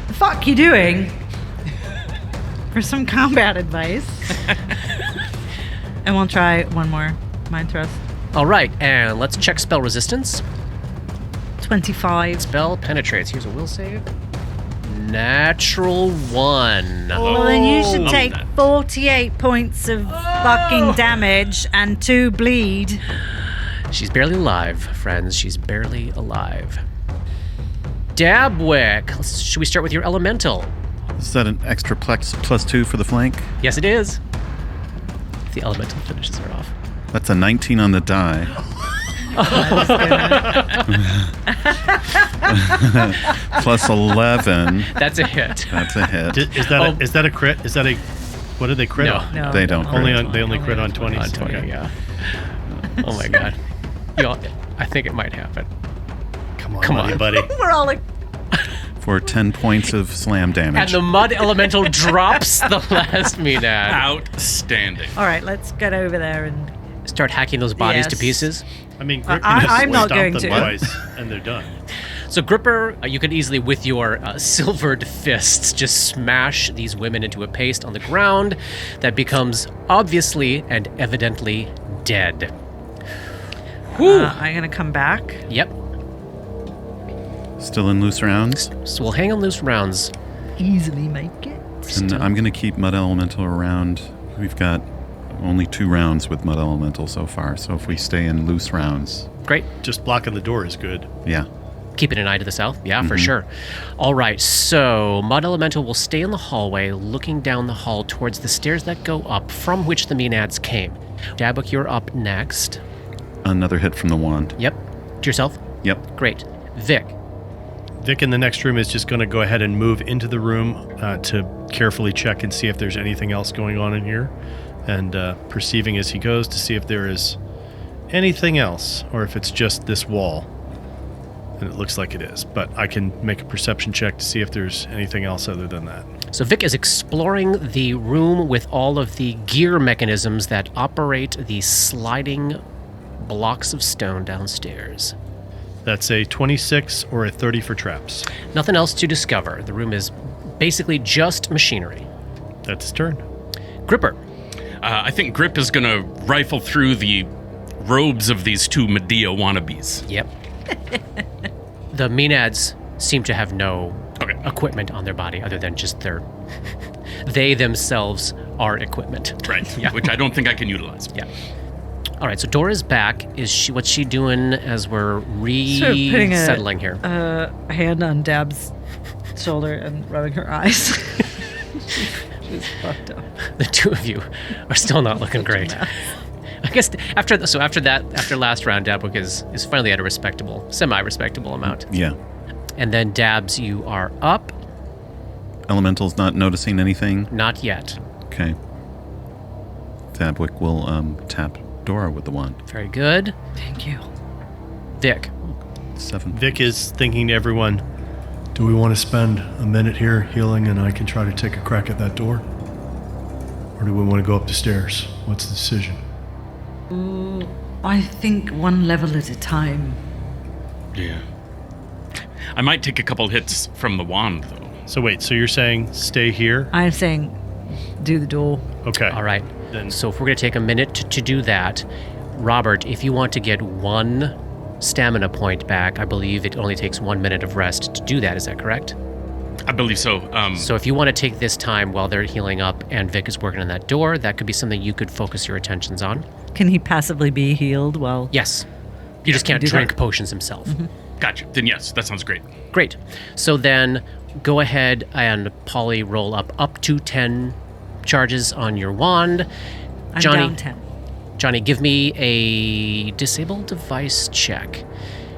the fuck you doing? For some combat advice. And we'll try one more mind thrust. All right, and let's check spell resistance. 25. Spell penetrates. Here's a will save. Natural 1. Well, then you should take 48 points of fucking damage and 2 bleed. She's barely alive, friends. She's barely alive. Dabwick, should we start with your elemental? Is that an extra +2 for the flank? Yes, it is. The elemental finishes her off. That's a 19 on the die. +11. That's a hit. That's a hit. Is that a crit? Is that a... What do they crit on? No. They don't. They only crit on 20s. On 20, Okay. yeah. Oh my god. I think it might happen. Come Come on, on. buddy. We're all like, For 10 points of slam And damage. the mud elemental drops the last Menad. Outstanding. all right, let's get over there and Start hacking those bodies to Yes. pieces. I mean, I'm not going them to. twice, and they're done. So Gripper, you could easily, with your silvered fists, just smash these women into a paste on the ground that becomes obviously and evidently dead. I'm going to come back. Yep. Still in loose rounds. So we'll hang on loose rounds. Easily make it. And I'm going to keep Mud Elemental around. We've got only 2 rounds with Mud Elemental so far. So if we stay in loose rounds, Great. Just blocking the door is good. yeah. Keeping an eye to the south? Yeah, for sure. All right, so Mud Elemental will stay in the hallway, looking down the hall towards the stairs that go up, from which the Menads came. Dabuk, you're up next. Another hit from the wand. Yep. To yourself? Yep. Great. Vic. Vic in the next room is just going to go ahead and move into the room to carefully check and see if there's anything else going on in here, and perceiving as he goes to see if there is anything else or if it's just this wall. And it looks like it is, but I can make a perception check to see if there's anything else other than that. So Vic is exploring the room with all of the gear mechanisms that operate the sliding blocks of stone downstairs. That's a 26 or a 30 for traps. Nothing else to discover. The room is basically just machinery. That's his turn. Gripper. I think Grip is going to rifle through the robes of these 2 Medea wannabes. Yep. The Menads seem to have no Okay. equipment on their body other than just their... They themselves are equipment. Right. Yeah. Which I don't think I can utilize. Yeah. All right, so Dora's back. What's she doing as we're Putting resettling here? a hand on Dab's shoulder and rubbing her eyes. She's fucked up. The two of you are still not looking great. I guess after last round, Dabwick is finally at a semi-respectable amount. Yeah. And then Dabs, you are up. Elemental's not noticing anything. Not yet. Okay. Dabwick will tap Dora with the wand. Very good. Thank you. Vic. 7. Vic is thinking to everyone, do we want to spend a minute here healing and I can try to take a crack at that door? Or do we want to go up the stairs? What's the decision? I think one level at a time. Yeah. I might take a couple hits from the wand, though. So wait, so you're saying stay here? I'm saying do the door. Okay. All right. Then So if we're going to take a minute to do that, Robert, if you want to get 1 stamina point back, I believe it only takes 1 minute of rest to do that. Is that correct? I believe so. So if you want to take this time while they're healing up and Vic is working on that door, that could be something you could focus your attentions on. Can he passively be healed while... Yes. You just can't do drink that. potions himself. Gotcha. Then yes, that sounds great. Great. So then go ahead and Polly roll up to 10 charges on your wand. I'm Johnny, down 10. Johnny, give me a disable device check.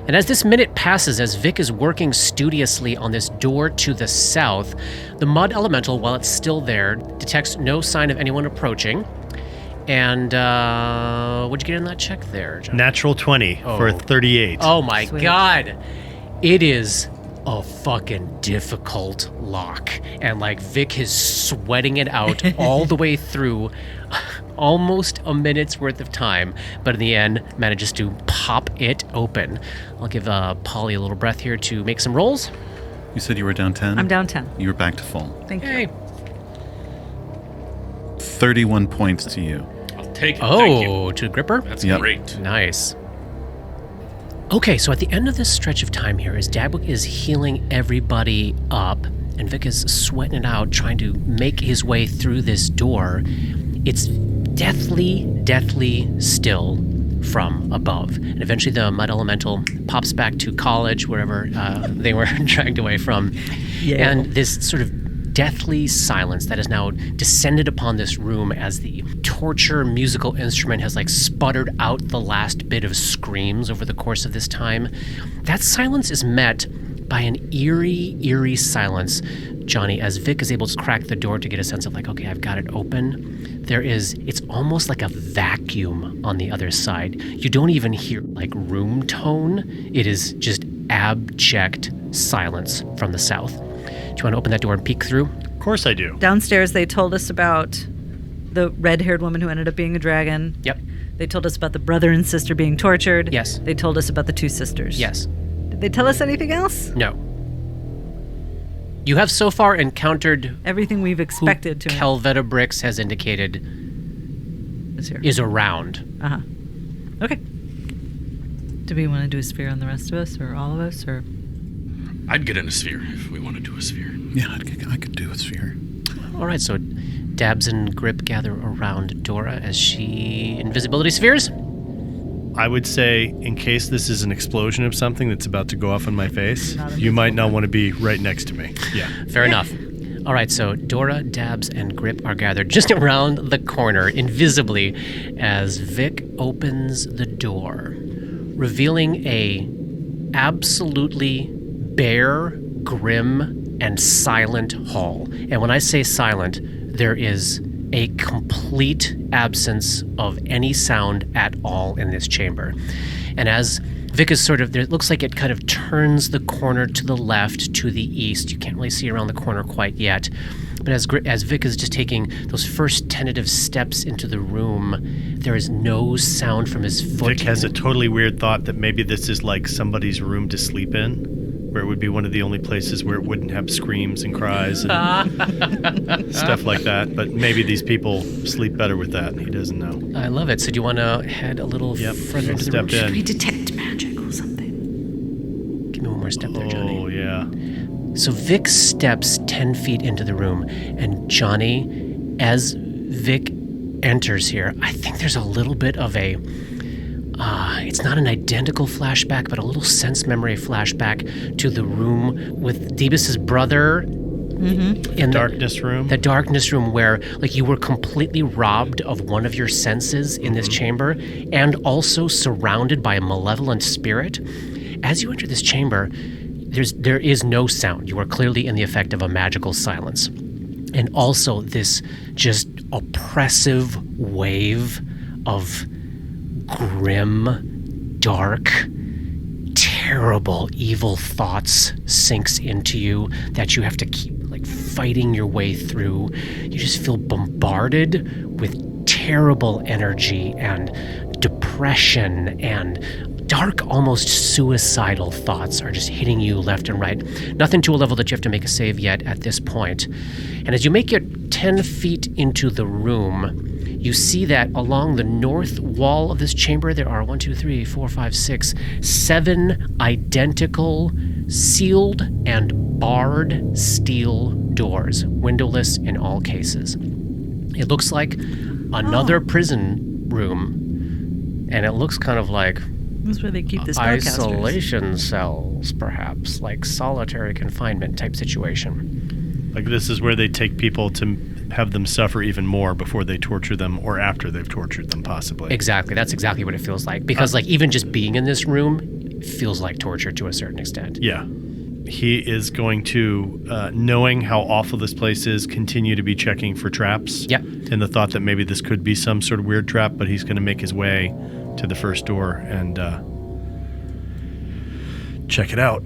And as this minute passes, as Vic is working studiously on this door to the south, the mud elemental, while it's still there, detects no sign of anyone approaching. And what'd you get in that check there, Johnny? natural 20 for a 38. Oh my Sweet. God. It is a fucking difficult lock. And like Vic is sweating it out all the way through, almost a minute's worth of time, but in the end manages to pop it open. I'll give Polly a little breath here to make some rolls. You said you were down 10? I'm down 10. You were back to full. Thank you. Hey. 31 points to you. I'll take it. Thank you. Oh, to Gripper? That's Yep. great. Nice. Okay, so at the end of this stretch of time here, as Dabwick is healing everybody up, and Vic is sweating it out, trying to make his way through this door, it's deathly still from above. And eventually the mud elemental pops back to college, wherever they were dragged away from. Yeah. And this sort of deathly silence that has now descended upon this room as the torture musical instrument has like sputtered out the last bit of screams over the course of this time. That silence is met by an eerie silence, Johnny, as Vic is able to crack the door to get a sense of like, okay, I've got it open. It's almost like a vacuum on the other side. You don't even hear like room tone. It is just abject silence from the south. Do you want to open that door and peek through? Of course I do. Downstairs, they told us about the red-haired woman who ended up being a dragon. Yep. They told us about the brother and sister being tortured. Yes. They told us about the two sisters. Yes. Did they tell us anything else? No. You have so far encountered Everything we've who expected to. Calvetta Bricks has indicated Is here. is around. Uh-huh. Okay. Do we want to do a sphere on the rest of us, or all of us, or? I'd get in a sphere if we want to do a sphere. Yeah, I could do a sphere. All right, so Dabs and Grip gather around Dora as she invisibility spheres. I would say, in case this is an explosion of something that's about to go off in my face, Not you might not want to be right next to me. Yeah. Fair enough. All right, so Dora, Dabs, and Grip are gathered just around the corner, invisibly, as Vic opens the door, revealing a absolutely bare, grim, and silent hall. And when I say silent, there is a complete absence of any sound at all in this chamber. And as Vic is it looks like it kind of turns the corner to the left, to the east. You can't really see around the corner quite yet. But as Vic is just taking those first tentative steps into the room, there is no sound from his foot. Vic has a totally weird thought that maybe this is like somebody's room to sleep in, where it would be one of the only places where it wouldn't have screams and cries and stuff like that. But maybe these people sleep better with that. He doesn't know. I love it. So do you want to head a little further into the room? Step in. We detect magic or something. Give me one more step there, Johnny. Oh, yeah. So Vic steps 10 feet into the room, and Johnny, as Vic enters here, I think there's a little bit of a, it's not an identical flashback, but a little sense memory flashback to the room with Debus's brother in Darkness room. the darkness room where like you were completely robbed of one of your senses in this chamber and also surrounded by a malevolent spirit. As you enter this chamber, there is no sound. You are clearly in the effect of a magical silence. And also this just oppressive wave of grim, dark, terrible, evil thoughts sinks into you that you have to keep like fighting your way through. You just feel bombarded with terrible energy and depression, and dark, almost suicidal thoughts are just hitting you left and right. Nothing to a level that you have to make a save yet at this point. And as you make it 10 feet into the room, you see that along the north wall of this chamber, there are 7 identical sealed and barred steel doors, windowless in all cases. It looks like another prison room, and it looks kind of like That's where they keep the spellcasters. isolation cells, perhaps, like solitary confinement type situation. Like this is where they take people to have them suffer even more before they torture them, or after they've tortured them, possibly. Exactly. That's exactly what it feels like. Because like even just being in this room feels like torture to a certain extent. Yeah. He is going to, knowing how awful this place is, continue to be checking for traps. Yep. In the thought that maybe this could be some sort of weird trap, but he's going to make his way to the first door and check it out.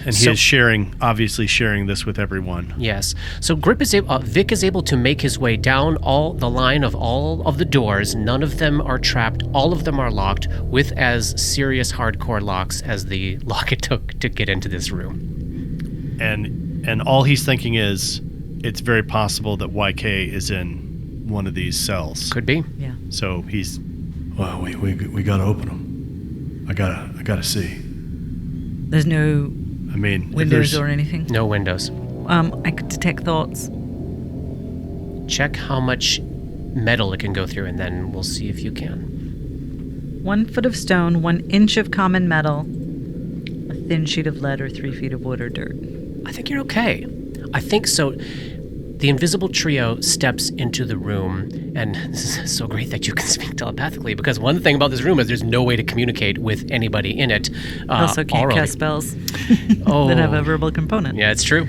And he is obviously sharing this with everyone. Yes. So Vic is able to make his way down the line of all of the doors. None of them are trapped. All of them are locked with as serious hardcore locks as the lock it took to get into this room. And all he's thinking is, it's very possible that YK is in one of these cells. Could be. Yeah. So he's... Well, we gotta open them. I gotta see. There's no I mean, if windows there's- or anything. No windows. I could detect thoughts. Check how much metal it can go through, and then we'll see if you can. 1 foot of stone, 1 inch of common metal, a thin sheet of lead, or 3 feet of wood or dirt. I think you're okay. I think so. The invisible trio steps into the room, and this is so great that you can speak telepathically, because one thing about this room is there's no way to communicate with anybody in it. Also can't orally. cast spells Oh. that have a verbal component. Yeah, it's true.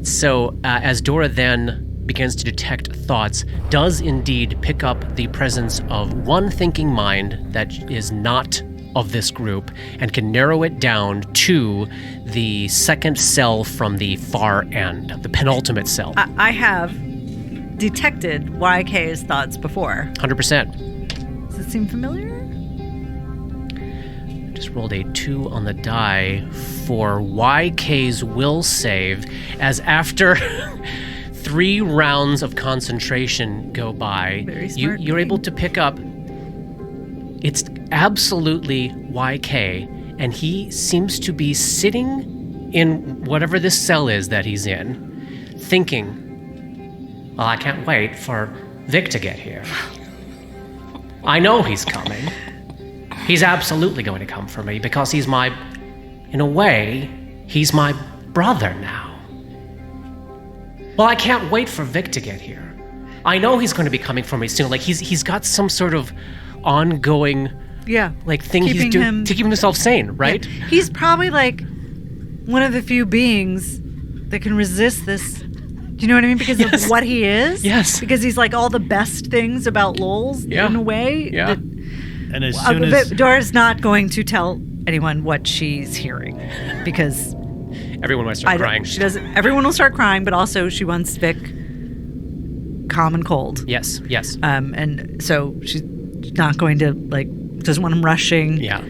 So as Dora then begins to detect thoughts, does indeed pick up the presence of one thinking mind that is not of this group and can narrow it down to the second cell from the far end, the penultimate cell. I have detected YK's thoughts before. 100%. Does it seem familiar? Just rolled a 2 on the die for YK's will save, as after 3 rounds of concentration go by, Very smart you're able to pick up. It's absolutely YK, and he seems to be sitting in whatever this cell is that he's in, thinking, well, I can't wait for Vic to get here. I know he's coming. He's absolutely going to come for me because in a way, he's my brother now. Well, I can't wait for Vic to get here. I know he's going to be coming for me soon. Like he's got some sort of ongoing thing he's doing to keep himself sane, right? Yeah. He's probably like one of the few beings that can resist this. Do you know what I mean? Because Yes. of what he is? Yes. Because he's like all the best things about Lols in a way. Yeah. And as soon as... Dora's not going to tell anyone what she's hearing because Everyone might start crying. she doesn't. Everyone will start crying, but also she wants Vic calm and cold. Yes. And so she's not going to doesn't want him rushing. Yeah.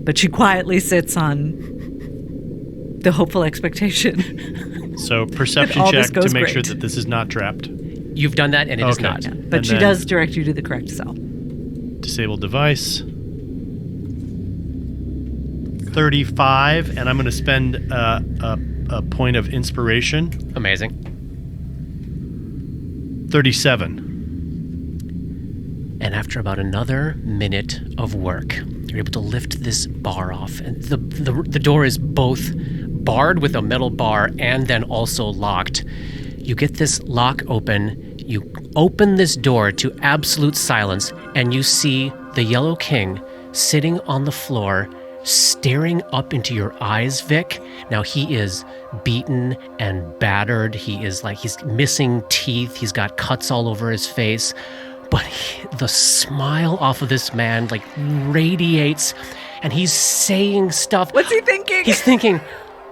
But she quietly sits on the hopeful expectation. So perception all check this to goes make sure great. that this is not trapped. You've done that, and it is Okay. not. Yeah. But And she then- does direct you to the correct cell. Disable device. 35, and I'm going to spend a point of inspiration. Amazing. 37. And after about another minute of work, you're able to lift this bar off. And the door is both barred with a metal bar and then also locked. You get this lock open. You open this door to absolute silence, and you see the Yellow King sitting on the floor, staring up into your eyes, Vic. Now he is beaten and battered. He's missing teeth. He's got cuts all over his face. But the smile off of this man radiates, and he's saying stuff. What's he thinking? He's thinking,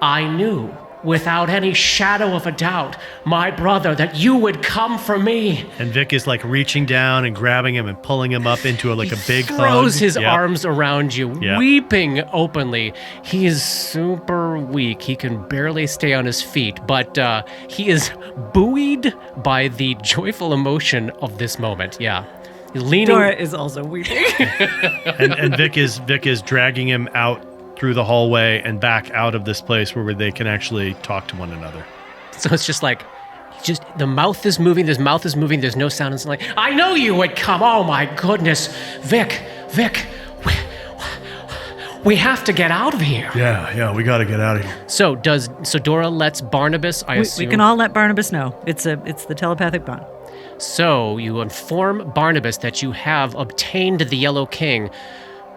I knew without any shadow of a doubt, my brother, that you would come for me. And Vic is reaching down and grabbing him and pulling him up into a big hug. Throws his Yep. arms around you, Yep. weeping openly. He is super weak. He can barely stay on his feet, but he is buoyed by the joyful emotion of this moment. Yeah. He's leaning. Dora is also weeping. and Vic is dragging him out through the hallway and back out of this place where they can actually talk to one another. So it's just the mouth is moving, there's no sound. It's like, I know you would come. Oh my goodness. Vic, we have to get out of here. Yeah, we gotta get out of here. So Dora lets Barnabas, I we assume. can all let Barnabas know. It's the telepathic bond. So you inform Barnabas that you have obtained the Yellow King.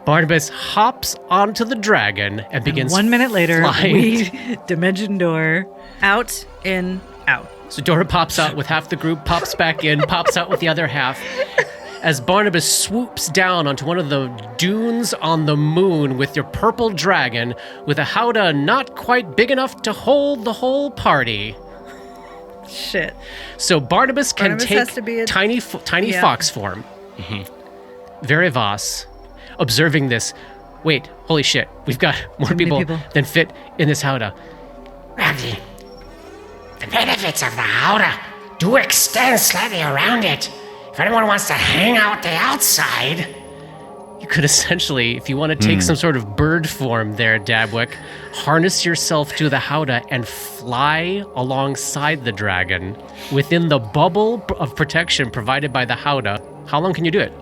Barnabas hops onto the dragon and begins 1 minute later, flying. we dimension door out, in, out. So Dora pops out with half the group, pops back in, pops out with the other half. as Barnabas swoops down onto one of the dunes on the moon with your purple dragon with a howdah not quite big enough to hold the whole party. Shit. So Barnabas can Barnabas take has to be a- tiny yeah. fox form. Verivas, observing this, wait, holy shit, we've got more many people people. than fit in this howdah. Randy, the benefits of the howdah do extend slightly around it. If anyone wants to hang out the outside, You could essentially, if you want to take some sort of bird form there, Dabwick, harness yourself to the howdah and fly alongside the dragon within the bubble of protection provided by the howdah. How long can you do it?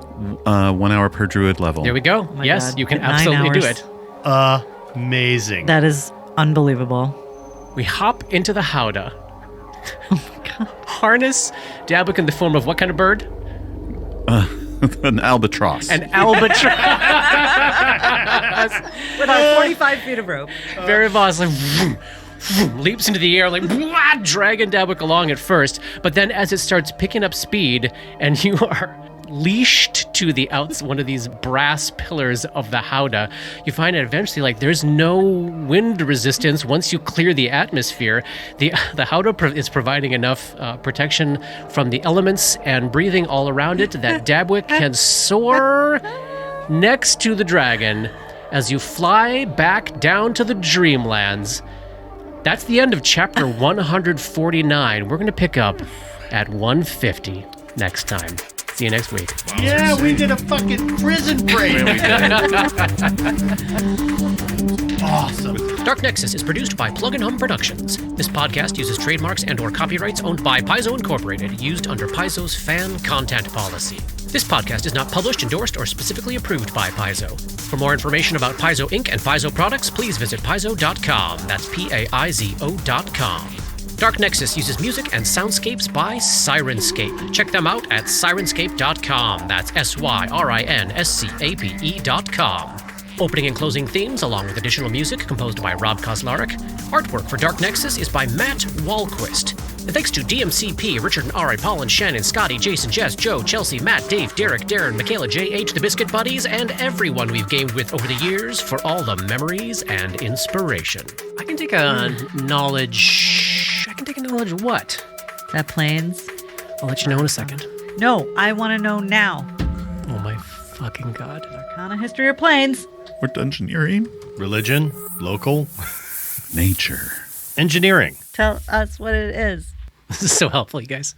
1 hour per druid level. There we go. my Yes, God. you can 9 absolutely do hours. it. Amazing. That is unbelievable. We hop into the howdah. Harness Dabwick in the form of what kind of bird? An albatross. An albatross. With our 45 feet of rope. Verivas like vroom, vroom, leaps into the air like blah, dragging Dabwick along at first, but then as it starts picking up speed and you are leashed to the one of these brass pillars of the howdah, you find that eventually like there's no wind resistance once you clear the atmosphere. The howdah is providing enough protection from the elements and breathing all around it that Dabwick can soar next to the dragon as you fly back down to the Dreamlands. That's the end of chapter 149. We're going to pick up at 150 next time. See you next week. Yeah, we did a fucking prison break. Awesome. Dark Nexus is produced by Plug and Hum Productions. This podcast uses trademarks and/or copyrights owned by Paizo Incorporated, used under Paizo's fan content policy. This podcast is not published, endorsed, or specifically approved by Paizo. For more information about Paizo Inc. and Paizo products, please visit paizo.com. That's Paizo.com. Dark Nexus uses music and soundscapes by Syrinscape. Check them out at Syrinscape.com. That's Syrinscape.com. Opening and closing themes, along with additional music composed by Rob Kauzlaric. Artwork for Dark Nexus is by Matt Wahlquist. And thanks to DMCP, Richard and Ari, Paul and Shannon, Scotty, Jason, Jess, Joe, Chelsea, Matt, Dave, Derek, Darren, Michaela, JH, the Biscuit Buddies, and everyone we've gamed with over the years for all the memories and inspiration. I can take a knowledge of what? That planes? I'll let you know in a second. No, I want to know now. Oh my fucking god. Arcana history or planes? Or engineering. Religion, local, Nature. engineering. Tell us what it is. This is so helpful, you guys.